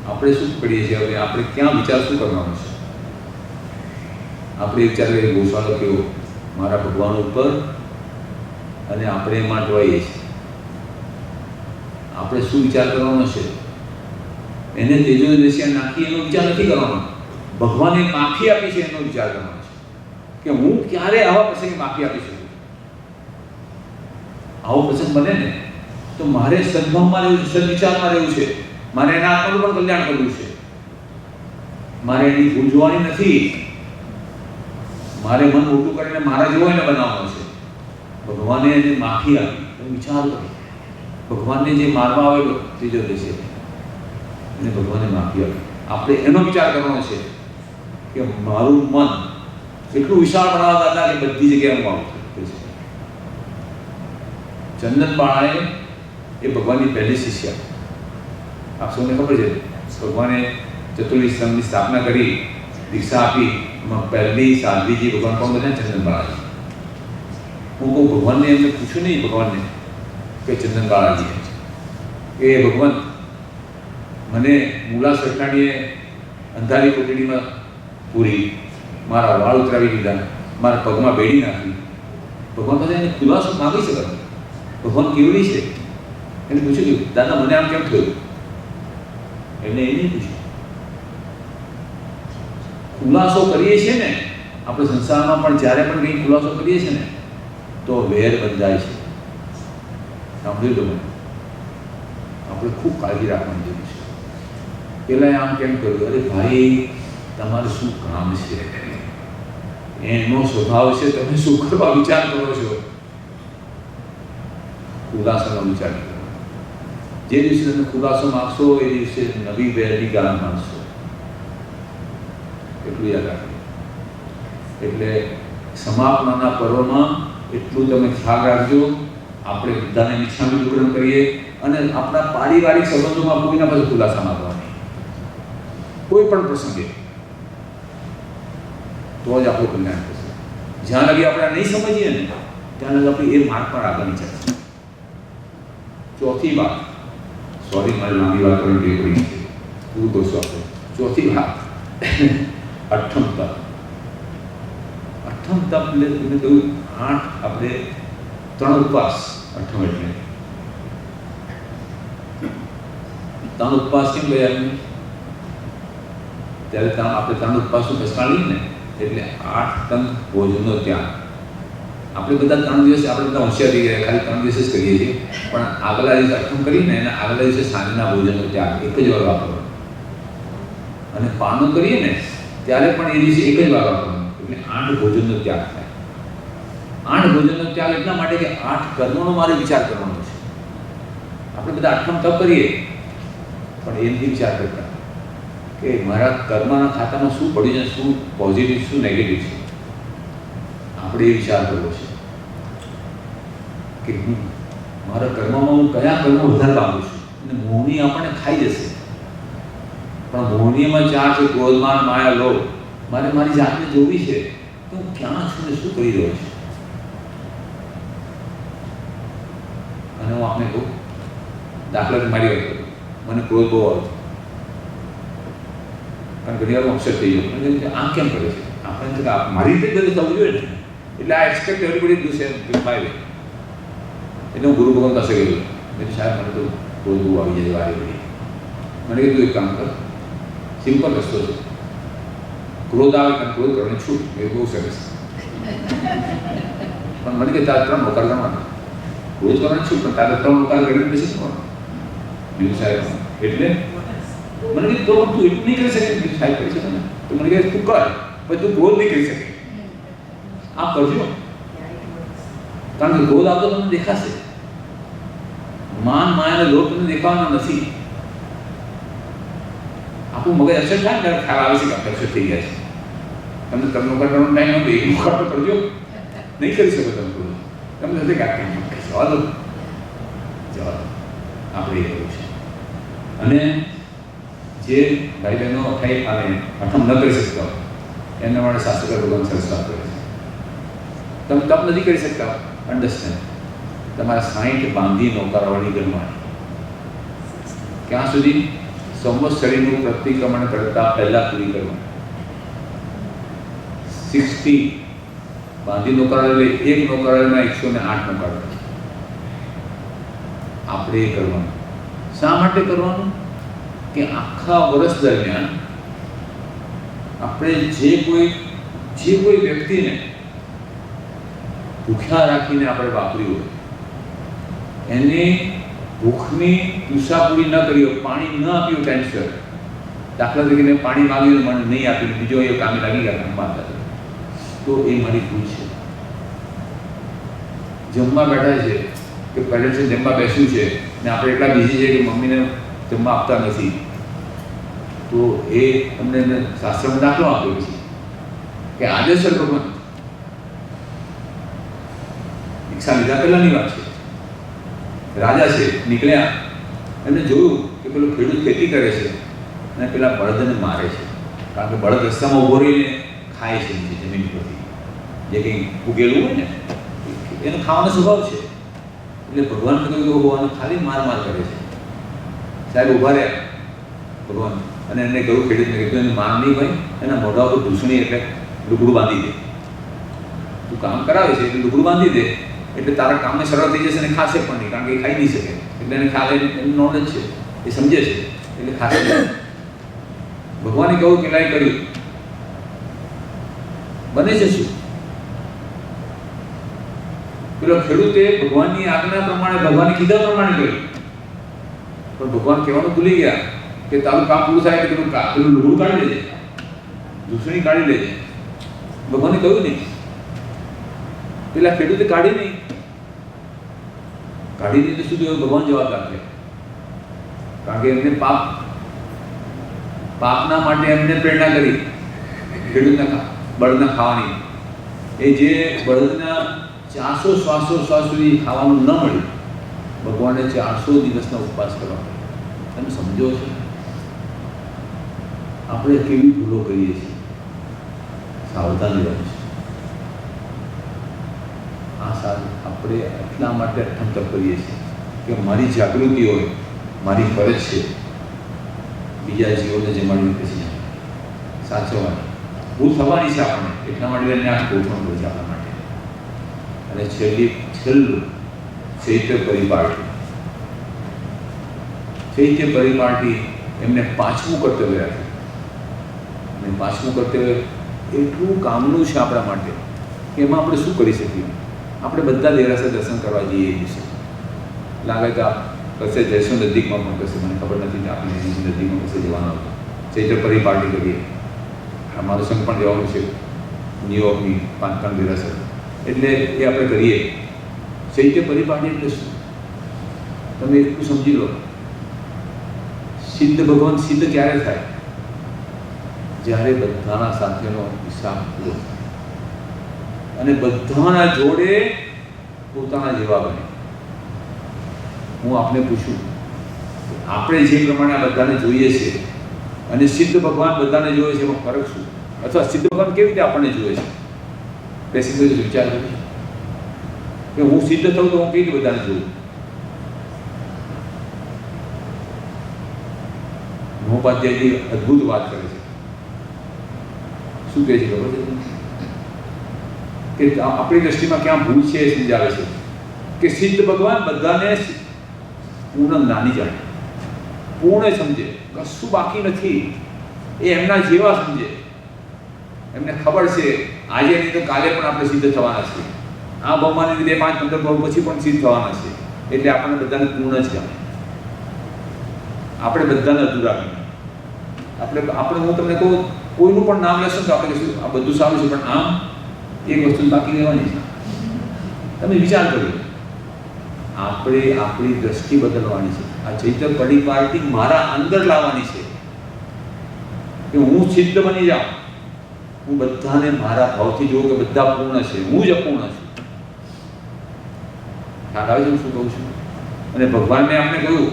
આપણે શું કરીએ છીએ હવે? આપણે ક્યાં વિચાર શું કરવાનો છે? આપણે વિચાર કરીએ ગોશાળો કેવો, મારા ભગવાન ઉપર, અને આપણે એમાં ટવાઈએ છીએ. આપણે શું વિચાર કરવાનો છે? એને તેજો દસ્યા નાખી એનો વિચાર નથી કરવાનો. ભગવાને માફી આપી છે એનો વિચાર કરવાનો છે કે હું ક્યારે આવા પ્રસંગે માફી આપી શકું. આવો પ્રસંગ બને ને તો મારે સદભાવમાં રહેવું છે, સદવિચારમાં રહેવું છે, મારે એના આત્માનું પણ કલ્યાણ કરવું છે, મારે એની ભૂલ જોવાની નથી, મારે મન મોટું કરીને મારા જેવો એને બનાવવાનો છે. ભગવાને એને માફી આપી તો વિચાર કરો. ભગવાનને જે મારવા આવેલો ત્રીજો દેશ એને ભગવાને માફી આપી. આપણે એનો વિચાર કરવાનો છે કે મારું મન એટલું વિશાળ બનાવતા હતા કે બધી જગ્યાએ હું આવું. ચંદન બાળાએ એ ભગવાનની પહેલી શિષ્યા. આપ સૌને ખબર છે, ભગવાને ચતુર્વિધ સંઘની સ્થાપના કરી, દીક્ષા આપી. એમાં પહેલી સાધ્વીજી ભગવાન કોણ બન્યા? ચંદન બાળાજી. હું કહું ભગવાનને એમને પૂછ્યું નહીં, ભગવાનને કે ચંદન બાળાજી એ ભગવાન મને મૂલા સરખાણીએ અંધારી કોટડીમાં પૂરી, મારા વાળ ઉતરાવી દીધા, મારા પગમાં બેડી નાખી. ભગવાન પાસે એને ખુલાસો માગી શકે. ભગવાન કેવડી છે એને પૂછ્યું કે દાદા મને આમ કેમ થયું? એમને એ નહીં પૂછ્યું. ખુલાસો કરીએ છીએ ને આપણે સંસારમાં, પણ જ્યારે પણ કંઈ ખુલાસો કરીએ છીએ ને તો વેર બંધાય છે. સાંભળ્યું તો મને? આપણે ખૂબ કાળજી રાખવાની જરૂર છે. પેલા આમ કેમ કર્યું? અરે ભાઈ, તમારે શું કામ છે? એનો સ્વભાવ છે, તમે શું કરવા વિચાર કરો છો? ખુલાસાનો વિચાર કરો. જે દિવસે તમે ખુલાસો માગશો એ દિવસે નવી વેરની ગાળા માગશો. એટલું યાદ રાખજો. એટલે સમાપનાના પર્વમાં એટલું તમે ખ્યાલ રાખજો. આપણે બધાને મિચ્છામી દુક્કડમ કરીએ અને આપણા પારિવારિક સંબંધોમાં કોઈના પાસે ખુલાસા માગવાની, કોઈ પણ પ્રસંગે, તો જ આપણું કલ્યાણ થશે. જ્યાં લગી આપણે નહીં સમજીએ ને ત્યાં લગી આપણે એ માર્ગ પર આગળ નહીં ચાલશે. ચોથી વાત, સોરી મારી લાંબી વાત કરવાની ટેવ પડી છે, પૂરું કરશો આપણે. ચોથી વાત, અઠ્ઠમ તપ. અઠ્ઠમ તપ એટલે તમે કહ્યું 8 આપણે 3 ઉપવાસ. અઠ્ઠમ એટલે 3 ઉપવાસ કેમ ગયા એમને? ત્યારે આપણે 3 ઉપવાસનું બેસાડીએ ને એટલે 8 ટન ભોજનનો ત્યાગ. આપણે બધા 3 દિવસ આપણે બધા હોશિયાર થઈ ગયા, ખાલી 3 દિવસ જ કરીએ છીએ, પણ આગલા દિવસે અઠ્ઠમ કરીને એના આગલા દિવસે સાંજના ભોજનનો ત્યાગ એક જ વાર વાપરવાનો. અને પાનો કરીએ ને ત્યારે પણ એ દિવસે એક જ વાર વાપરવાનો. એટલે 8 ભોજનનો ત્યાગ થાય. 8 ભોજનનો ત્યાગ એટલા માટે કે 8 કર્મોનો મારે વિચાર કરવાનો છે. આપણે બધા અઠ્ઠમ તપ કરીએ પણ એમથી વિચાર કરતા કે મારા કર્મના ખાતામાં શું પડ્યું છે, શું પોઝિટિવ, શું નેગેટિવ છે. આપણે એ વિચાર કરવો છે કે હું મારા કર્મમાં હું કયા કર્મો વધારે પામું છું. અને મોહની આપણને ખાઈ જશે, પણ મોહનીમાં 4 છે: ક્રોધ, માન, માયા, લોભ. મારે મારી જાતને જોવી છે તો હું ક્યાં છું ને શું કરી રહ્યો છું. અને હું આપને કહું, દાખલા મારી વાત કરું, મને ક્રોધ બહુ આવતો, કારણ ઘણી વાર અપસેટ થઈ ગયો. આમ કેમ કરે છે? આપણે મારી રીતે બધું થવું જોઈએ ને. એટલે આ expect everybody do same by way. એટલે હું ગુરુ ભગવાન પાસે ગયો. મેં સાહેબ મને તો ક્રોધ બહુ આવી જાય વારે ઘડી. મને કીધું એક કામ કર, સિમ્પલ રસ્તો છે, ક્રોધ આવે કારણ ક્રોધ કરવાની છૂટ. એ બહુ સરસ. પણ મને કે તારે 3 નોકાર ગણવાના. ક્રોધ કરવાની છૂટ, પણ તારે 3 નોકાર કરીને પછી કરવાનું. બીજું સાહેબ એટલે મને કીધું તો તું એટલું નહીં કરી શકે. બીજું સાહેબ કરી શકે ને તો મને કહે તું કર, પછી તું ક્રોધ નહીં કરી શકે. આ કરજો, કારણ કે ક્રોધ આવતો તમને દેખાશે. માન, માયા અને લોભ તમને દેખાવાના નથી. આપણું મગજ અસર થાય ને ત્યારે ખ્યાલ આવે છે કે આપણે અસર થઈ ગયા છે. તમને કરવાનો ટાઈમ હતો, એક વખત તો કરજો. નહીં કરી શકો તમે ક્રોધ. તમને હશે કે જવા દો, જવા દો. આપણે એ કરવું છે. અને જે ભાઈ બહેનો કંઈ આને અઠમ ન કરી શકતા એમના માટે શાસ્ત્ર ભગવાન સરસ વાત કરે છે. તમે તપ નથી કરી શકતા, અન્ડરસ્ટેન્ડ, તમારા 60 બાંધી નોકરવાળી ગણવાની. ક્યાં સુધી? સંવત્સરીનું પ્રતિક્રમણ કરતા પહેલા પૂરી કરવાની. 60 બાંધી નોકરવાળી, એક નોકરવાળીમાં 108 નોકરવાળી આપણે એ કરવાનું. શા માટે કરવાનું? કે આખા વર્ષ દરમિયાન આપણે જે કોઈ વ્યક્તિને ભૂખ્યા રાખીને આપણે વાપર્યું હોય, એને ભૂખની પૂરી ન કરી હોય, પાણી ન આપ્યું ટેન્શન, દાખલા તરીકે પાણી માંગ્યું મને નહીં આપ્યું, બીજો એ કામે લાગી ગયા કામમાં, તો એ મારી ભૂલ છે. જમવા બેઠા છે કે પહેલેથી જમવા બેસ્યું છે ને આપણે એટલા બીજી છે કે મમ્મીને જમવા આપતા નથી, તો એ તમને શાસ્ત્રમાં દાખલો આપ્યો છે કે આદેશ્વર ભગવાન દીક્ષા લીધા પહેલાની વાત છે. રાજા છે, નીકળ્યા, એમને જોયું કે પેલો ખેડૂત ખેતી કરે છે અને પેલા બળદને મારે છે, કારણ કે બળદ રસ્તામાં ઊભો રહીને ખાય છે નીચે જમીન પરથી જે કંઈ ઉગેલું હોય ને એનો ખાવાનો સ્વભાવ છે. એટલે ભગવાન કહ્યું કે ભગવાન ખાલી માર કરે છે. સાહેબ ઊભા રહ્યા ભગવાન, અને એમને કહ્યું, ખેડૂતને કીધું, એને માર નહીં ભાઈ, એના મોઢા ઉપર દૂષણી એટલે લુગડું બાંધી દે. તું કામ કરાવે છે એટલે લુગડું બાંધી દે, એટલે તારા કામને સરળ થઈ જશે અને ખાશે પણ નહીં, કારણ કે એ ખાઈ નહીં શકે. એટલે એને ખ્યાલ, એનું નોલેજ છે, એ સમજે છે, એટલે ખાશે નહીં. ભગવાને કહ્યું કે લાઈ કર્યું, બને છે શું? પેલો ખેડૂતે ભગવાનની આજ્ઞા પ્રમાણે, ભગવાનની કીધા પ્રમાણે કર્યું, પણ ભગવાન કહેવાનું ભૂલી ગયા કે તારું કામ પૂરું થાય એટલે પેલું લુગડું કાઢી લેજે, દૂષણી કાઢી લેજે. ભગવાને કહ્યું નહીં, પેલા ખેડૂતે કાઢી નહીં તો શું થયું? ભગવાન જવાબ આપે, કારણ કે એમને પાપના માટે એમને પ્રેરણા કરી ખેડૂતના બળદના ખાવાની. એ જે બળદના 400 શ્વાસ સુધી ખાવાનું ન મળ્યું, ભગવાને 400 દિવસના ઉપવાસ કરવા. તમે સમજો છો આપણે કેવી ભૂલો કરીએ છીએ? સાવધાન રહેવું છે. આ સારું આપણે એટલા માટે અઠમ તપ કરીએ છીએ કે મારી જાગૃતિ હોય, મારી ફરજ છે બીજા જીવોને જમાડી પછી સાચવવાની. ભૂલ થવાની છે આપણને, એટલા માટે એને આ ગોઠવણ હોય છે આપણા માટે. અને છેલ્લું ચૈત્ય પરિપાટી એમને 5મું કર્તવ્ય રાખ્યું. અને 5મું કર્તવ્ય એટલું કામનું છે આપણા માટે કે એમાં આપણે શું કરી શકીએ? આપણે બધા દેરાસર દર્શન કરવા જઈએ એ દિવસે. લાગે કે કશે જઈશું નજીકમાં, પણ કશે મને ખબર નથી કે આપણે નજીકમાં કશે જવાનું હતું. ચૈત્ર પરિપાટી કરીએ. અમારું સંઘ પણ જવાનું છે ન્યુયોર્કની 5 દેરાસર, એટલે એ આપણે કરીએ. ચૈત્ય પરિપાટી એટલે શું? તમે એટલું સમજી લો, સિદ્ધ ભગવાન સિદ્ધ ક્યારે થાય? જ્યારે બધાના સાથેનો હિસાબ પૂરો અને બધાના જોડે પોતાના જેવા બને. હું આપને પૂછું, આપણે જે પ્રમાણે આ બધાને જોઈએ છે અને સિદ્ધ ભગવાન બધાને જોઈએ છે, એમાં ફરક શું? અથવા સિદ્ધ ભગવાન કેવી રીતે આપણને જોઈએ છે? બેસી વિચાર કરીએ કે હું સિદ્ધ થઉં તો હું કેવી રીતે બધાને જોઉં? મહોપાધ્યાયજી અદ્ભુત વાત કરે છે. શું કહે છે ખબર છે કે આપણી દ્રષ્ટિમાં ક્યાં ભૂલ છે એ સમજાવે છે કે સિદ્ધ ભગવાન બધાને પૂર્ણ જ્ઞાની જાણે, પૂર્ણ સમજે, કશું બાકી નથી. એ એમના જેવા સમજે. એમને ખબર છે આજે નહીં તો કાલે પણ આપણે સિદ્ધ થવાના છીએ. આ ભવમાની લીધે 5-15 ભવ પછી પણ સિદ્ધ થવાના છે. એટલે આપણને બધાને પૂર્ણ જ ગમે. આપણે બધાને અધૂરા ગમે. આપણે હું તમને કહું, કોઈનું પણ નામ લેશો તો આપણે કહીશું આ બધું સારું છે, પણ આમ એક વસ્તુ બાકી રહેવાની છે. તમે વિચાર કર્યો, આપણે આપણી દ્રષ્ટિ બદલવાની છે. આ ચૈત્ર પરિપાટી મારા અંદર લાવવાની છે કે હું સિદ્ધ બની જાઉં. હું બધાને મારા ભાવથી જોઉં કે બધા પૂર્ણ છે, હું જ અપૂર્ણ છું. ખ્યાલ આવે છે હું શું કહું છું? અને ભગવાનને આપણે કહ્યું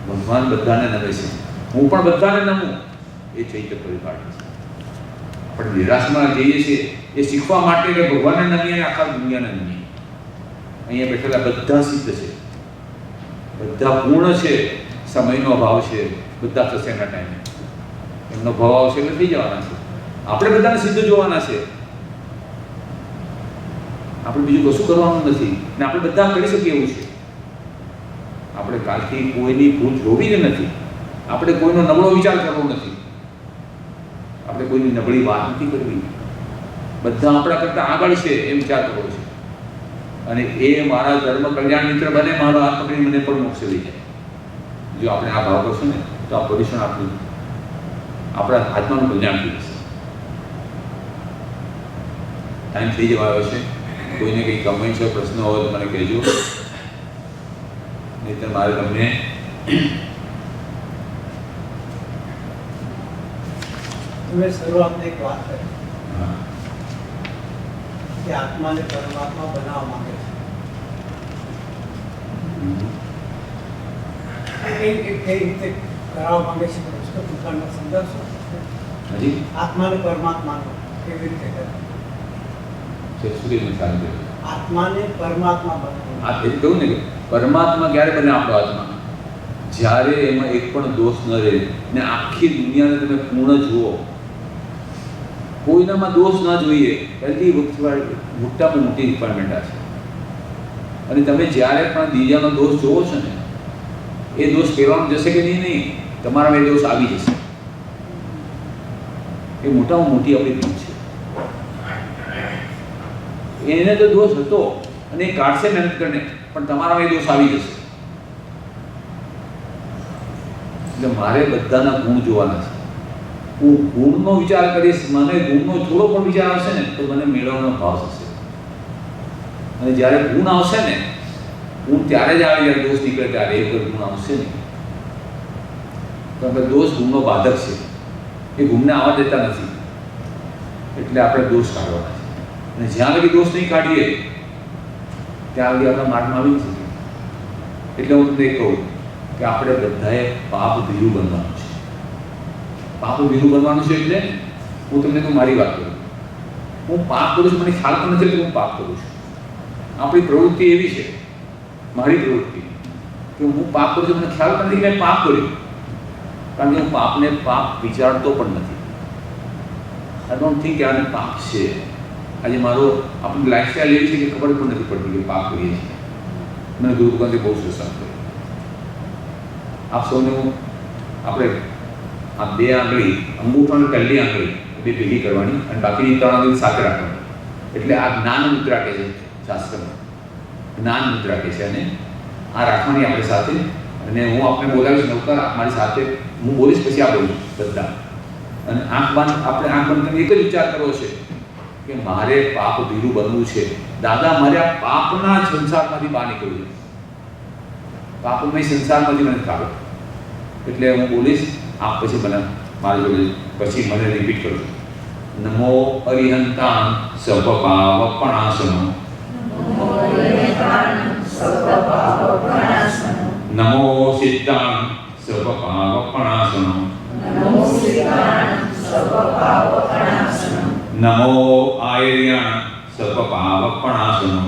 ભગવાન બધાને નમે છે, હું પણ બધાને નમું, એ ચૈત્ય પરિપાટી છે. આપણે નિરાશમાં જઈએ છીએ એ શીખવા માટે કે ભગવાનને નમીએ અને આખા દુનિયાને નમીએ. અહીંયા બેઠેલા બધા સિદ્ધ છે, બધા પૂર્ણ છે, સમયનો અભાવ છે, બધા થશે એના ટાઈમે. એમનો ભાવ આવશે એટલે થઈ જવાના છે. આપણે બધાને સિદ્ધ જોવાના છે. આપણે બીજું કશું કરવાનું નથી ને આપણે બધા કરી શકીએ એવું છે. આપણે કાલથી કોઈની ભૂલ જોવી જ નથી, આપણે કોઈનો નબળો વિચાર કરવો નથી, આપણે કોઈની નબળી વાત નથી કરવી. બધા આપણા કરતાં આગળ છે એ વિચાર કરવો છે. અને એ મારા ધર્મ કલ્યાણ મિત્ર બને, મારો હાથ પકડી મને પણ મોક્ષ લઈ જાય. જો આપણે આ ભાવ કરશું ને તો આ પોઝિશન આપણા આત્માનું કલ્યાણ થઈ જશે. ટાઈમ થઈ જવા આવ્યો છે. કોઈને કંઈ કમેન્ટ છે, પ્રશ્ન હોય તો મને કહેજો, નહીં તો મારે તમને તમે શરૂઆતની એક વાત કરી કે આત્માને પરમાત્મા બનાવવા માંગે છે, કઈ રીતે કરાવવા માંગે છે, उसको દુકાનનો સંદર્ભ શું છે? હજી આત્માને પરમાત્માનો કેવી રીતે કરે? શું કીધું? સારું. આત્માને પરમાત્મા બનાવવા. આ એ કહ્યું ને કે પરમાત્મા ક્યારે બને આપણો આત્મા? જ્યારે એમાં એક પણ દોષ ન રહે ને આખી દુનિયાને તમે પૂર્ણ જુઓ, કોઈનામાં દોષ ના જોઈએ. પહેલી મોટામાં મોટી રિક્વાયરમેન્ટ આ છે. અને તમે જ્યારે પણ બીજાનો દોષ જોવો છો ને, એ દોષ કહેવાનું જશે કે નહીં, તમારામાં એ દોષ આવી જશે. એ મોટામાં મોટી આપણી ભૂલ છે. એને તો દોષ હતો અને એ કાઢશે મહેનત કરીને, પણ તમારામાં એ દોષ આવી જશે. એટલે મારે બધાના ગુણ જોવાના છે. હું ગુણનો વિચાર કરીશ, મને ગુણનો થોડો પણ વિચાર આવશે ને તો મને મેળવવાનો ભાવ થશે. અને જ્યારે ગુણ આવશે ને, ગુણ ત્યારે જ આવે જ્યારે દોષ નીકળે ત્યારે. એ વખત ગુણ આવશે નહીં, કારણ કે દોષ ગુણનો બાધક છે. એ ગુણને આવવા દેતા નથી. એટલે આપણે દોષ કાઢવાના છે. અને જ્યાં લગી દોષ નહીં કાઢીએ ત્યાં લગી આપણા માર્ગમાં આવી જ જઈએ. એટલે હું તમને કહું કે આપણે બધાએ પાપ ભીરું બનવાનું છે. પાપ ભીરું બનવાનું છે એટલે હું તમને તો મારી વાત કરું, હું પાપ કરું છું, મને ખ્યાલ પણ નથી કે હું પાપ કરું છું. આપણી પ્રવૃત્તિ એવી છે, મારી પ્રવૃત્તિ, કે હું પાપ કરું છું, મને ખ્યાલ પણ નથી કે મેં પાપ કર્યું. કારણ કે હું પાપને પાપ વિચારતો પણ નથી. આઈ ડોન્ટ થિંક કે આને પાપ છે. આજે મારો આપણી લાઈફસ્ટાઈલ એવી છે કે ખબર પણ નથી પડતી કે પાપ કરીએ છીએ. મને ગુરુ ભગવાનથી બહુ સત્સંગ કર્યો. આપ સૌને હું આપણે આ બે આંગળી, અંગૂઠો અને પહેલી આંગળી બે ભેગી કરવાની અને બાકીની 3 આંગળી સાથે રાખવાની. એટલે આ જ્ઞાન મુદ્રા કહે છે શાસ્ત્રમાં, જ્ઞાન મુદ્રા કહે છે. અને આ રાખવાની આપણે સાથે. અને હું આપને બોલાવીશ, નવકાર મારી સાથે હું બોલીશ, પછી આ બોલું બધા. અને આંખ બંધ, આપણે આંખ બંધ કરીને એક જ વિચાર કરવો છે કે મારે પાપ ભીરું બનવું છે. દાદા, મારે આ પાપના સંસારમાંથી બહાર નીકળવું છે. પાપમય સંસારમાંથી મને કાઢો. એટલે હું બોલીશ, આપ પછી મને મારી જોડે પછી મને રિપીટ કરજો. નમો અરિહંતાન સર્વપાવપણાસનો, નમો સિદ્ધાન સર્વપાવપણાસનો, નમો આયર્યાણ સર્વપાવપણાસનો,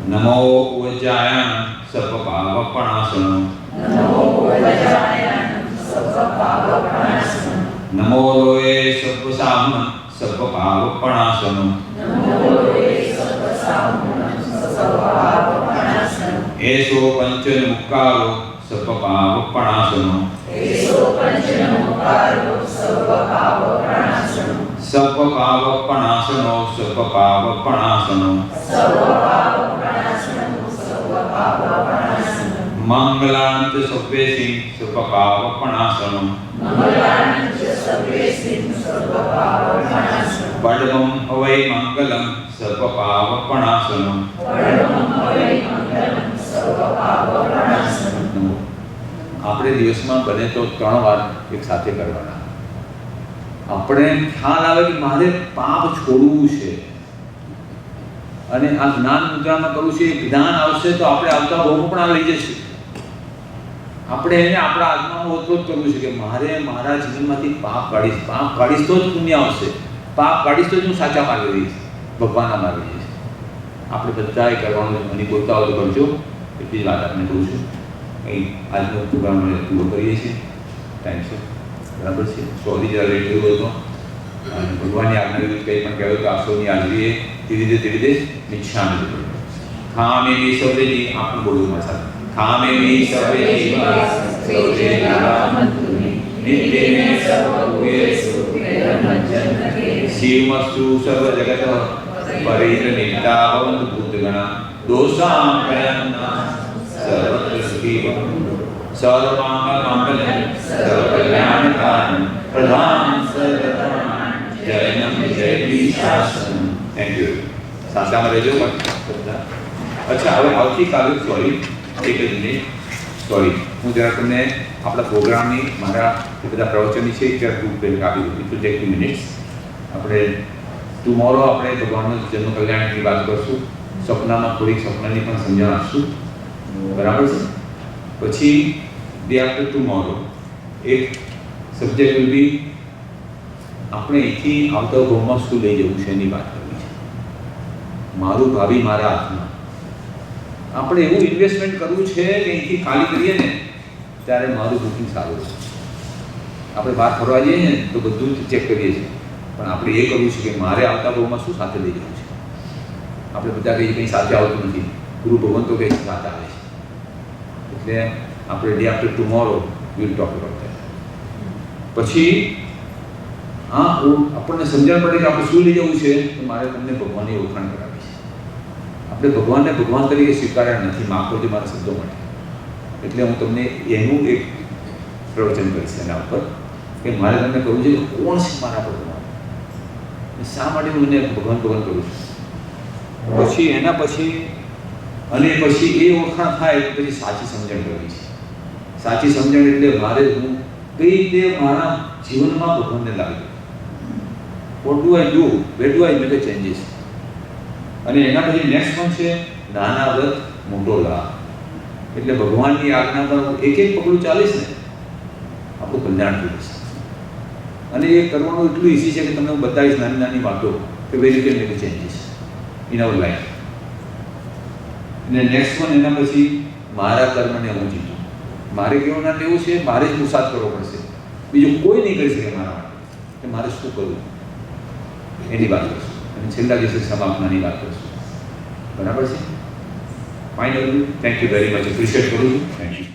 નમો ઉજ્જાયાન સર્વપાવપણાસનો, નમો લોએ સર્વસામ સર્વપાવપણાસનો, એસો પંચન મુક્કારો સર્વપાવપણાસનો, સર્વપાવપણાસનો, સર્વપાવપણાસનો, મંગલાંત સવ્યેસિં સર્વપાવપણાસનો, પડવમ અવૈ મંગલમ સર્વપાવપણાસનો. આપણે દિવસમાં બને તો 3 વાર એક સાથે કરવાના. આપણે ખ્યાલ આવે કે મારે પાપ છોડવું છે, અને આ જ્ઞાન મુદ્રામાં કરવું છે. એ જ્ઞાન આવશે તો આપણે આવતા ભોગો પણ આ લઈ જશું. આપણે એને આપણા આત્મામાં ઓતપ્રોત કરવું છે કે મારે મારા જીવનમાંથી પાપ કાઢીશ તો જ પુણ્ય આવશે. પાપ કાઢીશ તો જ હું સાચા માર્ગે રહીશ, ભગવાનના માર્ગે રહીશ. આપણે બધાએ કરવાનું છે. મને બોલતા હોય તો કરજો. એટલી જ વાત આપણે કહું છું. કંઈ આજનો પ્રોગ્રામ પૂરો કરીએ છીએ ટાઈમ છે, બરાબર છે. સોરી જરા લેટ થયું હતો અને ભગવાનની આજ્ઞા વિરુદ્ધ કંઈ પણ કહેવું તો આસોની હાજરીએ ધીરે નિશાન ખામે મે સર્વેજી. આપણું બોલવું મારા સાથે. ખામે મે સર્વેજી શિવમસ્તુ સર્વ જગત પરિનિતા ભવન્તુ ભૂતગણા દોષાં પ્રયન્ના સર્વત્ર સુખી ભવન્તુ સર્વમાંગલ્યં સર્વકલ્યાણકારણં પ્રધાન સર્વધર્માણ જયનમ જયદીશાસન. Thank you. સાસામાં રહેજો બધા. અચ્છા, હવે આવતીકાલે સોરી એક જ મિનિટ સોરી હું જરા તમને આપણા પ્રોગ્રામની મારા એ બધા પ્રવચનની છે જરા રૂપરેખ આપી દઉં. It will take 2 minutes. આપણે ટુમોરો આપણે ભગવાનનો જન્મ કલ્યાણની વાત કરશું. સપનામાં થોડીક સપનાની પણ સમજણ આપશું, બરાબર છે. પછી ડે આફ્ટર ટુમોરો એક સબ્જેક્ટ વિલ બી આપણે અહીંથી આવતા ભોગમાં શું લઈ જવું છે એની વાત કરવી છે. મારું ભાવિ મારા હાથમાં. આપણે એવું ઇન્વેસ્ટમેન્ટ કરવું છે કે અહીંથી ખાલી કરીએ ને ત્યારે મારું બુકિંગ સારું છે. આપણે બહાર ફરવા જઈએ ને તો બધું જ ચેક કરીએ છીએ, પણ આપણે એ કરવું છે કે મારે આવતા ભાવમાં શું સાથે લઈ જવું છે. આપણે બધા કહીએ કંઈ સાથે આવતું નથી, ગુરુ ભગવાન તો કંઈ સાથે આવે છે. એટલે આપણે day after tomorrow will talk about that. પછી હા આપણને સમજણ પડે કે આપણે શું લઈ જવું છે તો મારે તમને ભગવાનની ઓળખાણ કરાવી છે. આપણે ભગવાનને ભગવાન તરીકે સ્વીકાર્યા નથી, માફ કરજો મારા શબ્દો માટે. એટલે હું તમને એનું એક પ્રવચન કરીશ એના ઉપર કે મારે તમને કહું છે કે કોણ છે મારા ભગવાન, શા માટે હું એને ભગવાન કરું છું. પછી એના પછી અને પછી એ ઓળખાણ થાય તો પછી સાચી સમજણ કરવી છે. સાચી સમજણ એટલે મારે હું કઈ રીતે મારા જીવનમાં ભગવાનને લાવી દઉં. What do I do, where do I make a changes. અને એના પછી નેક્સ્ટ પણ છે નાના વ્રત મોટો લાભ. એટલે ભગવાનની આજ્ઞા પર એક એક પગલું ચાલીશ ને આપણું કલ્યાણ થઈ જશે. અને એ કરવાનું એટલું ઇઝી છે કે તમને હું બતાવીશ નાની નાની વાતો કે where you can make a changes in our life. અને નેક્સ્ટ વન એના પછી મારા કર્મને હું જીતું. મારે કેવું ના લેવું છે, મારે જ પુરુષાર્થ કરવો પડશે, બીજું કોઈ નહીં કરી શકે મારા માટે. કે મારે શું કરવું એની વાત કરશું. અને છેલ્લા દિવસે સમાપનાની વાત કરશું, બરાબર છે. Finally thank you very much, appreciate કરું છું. Thank you.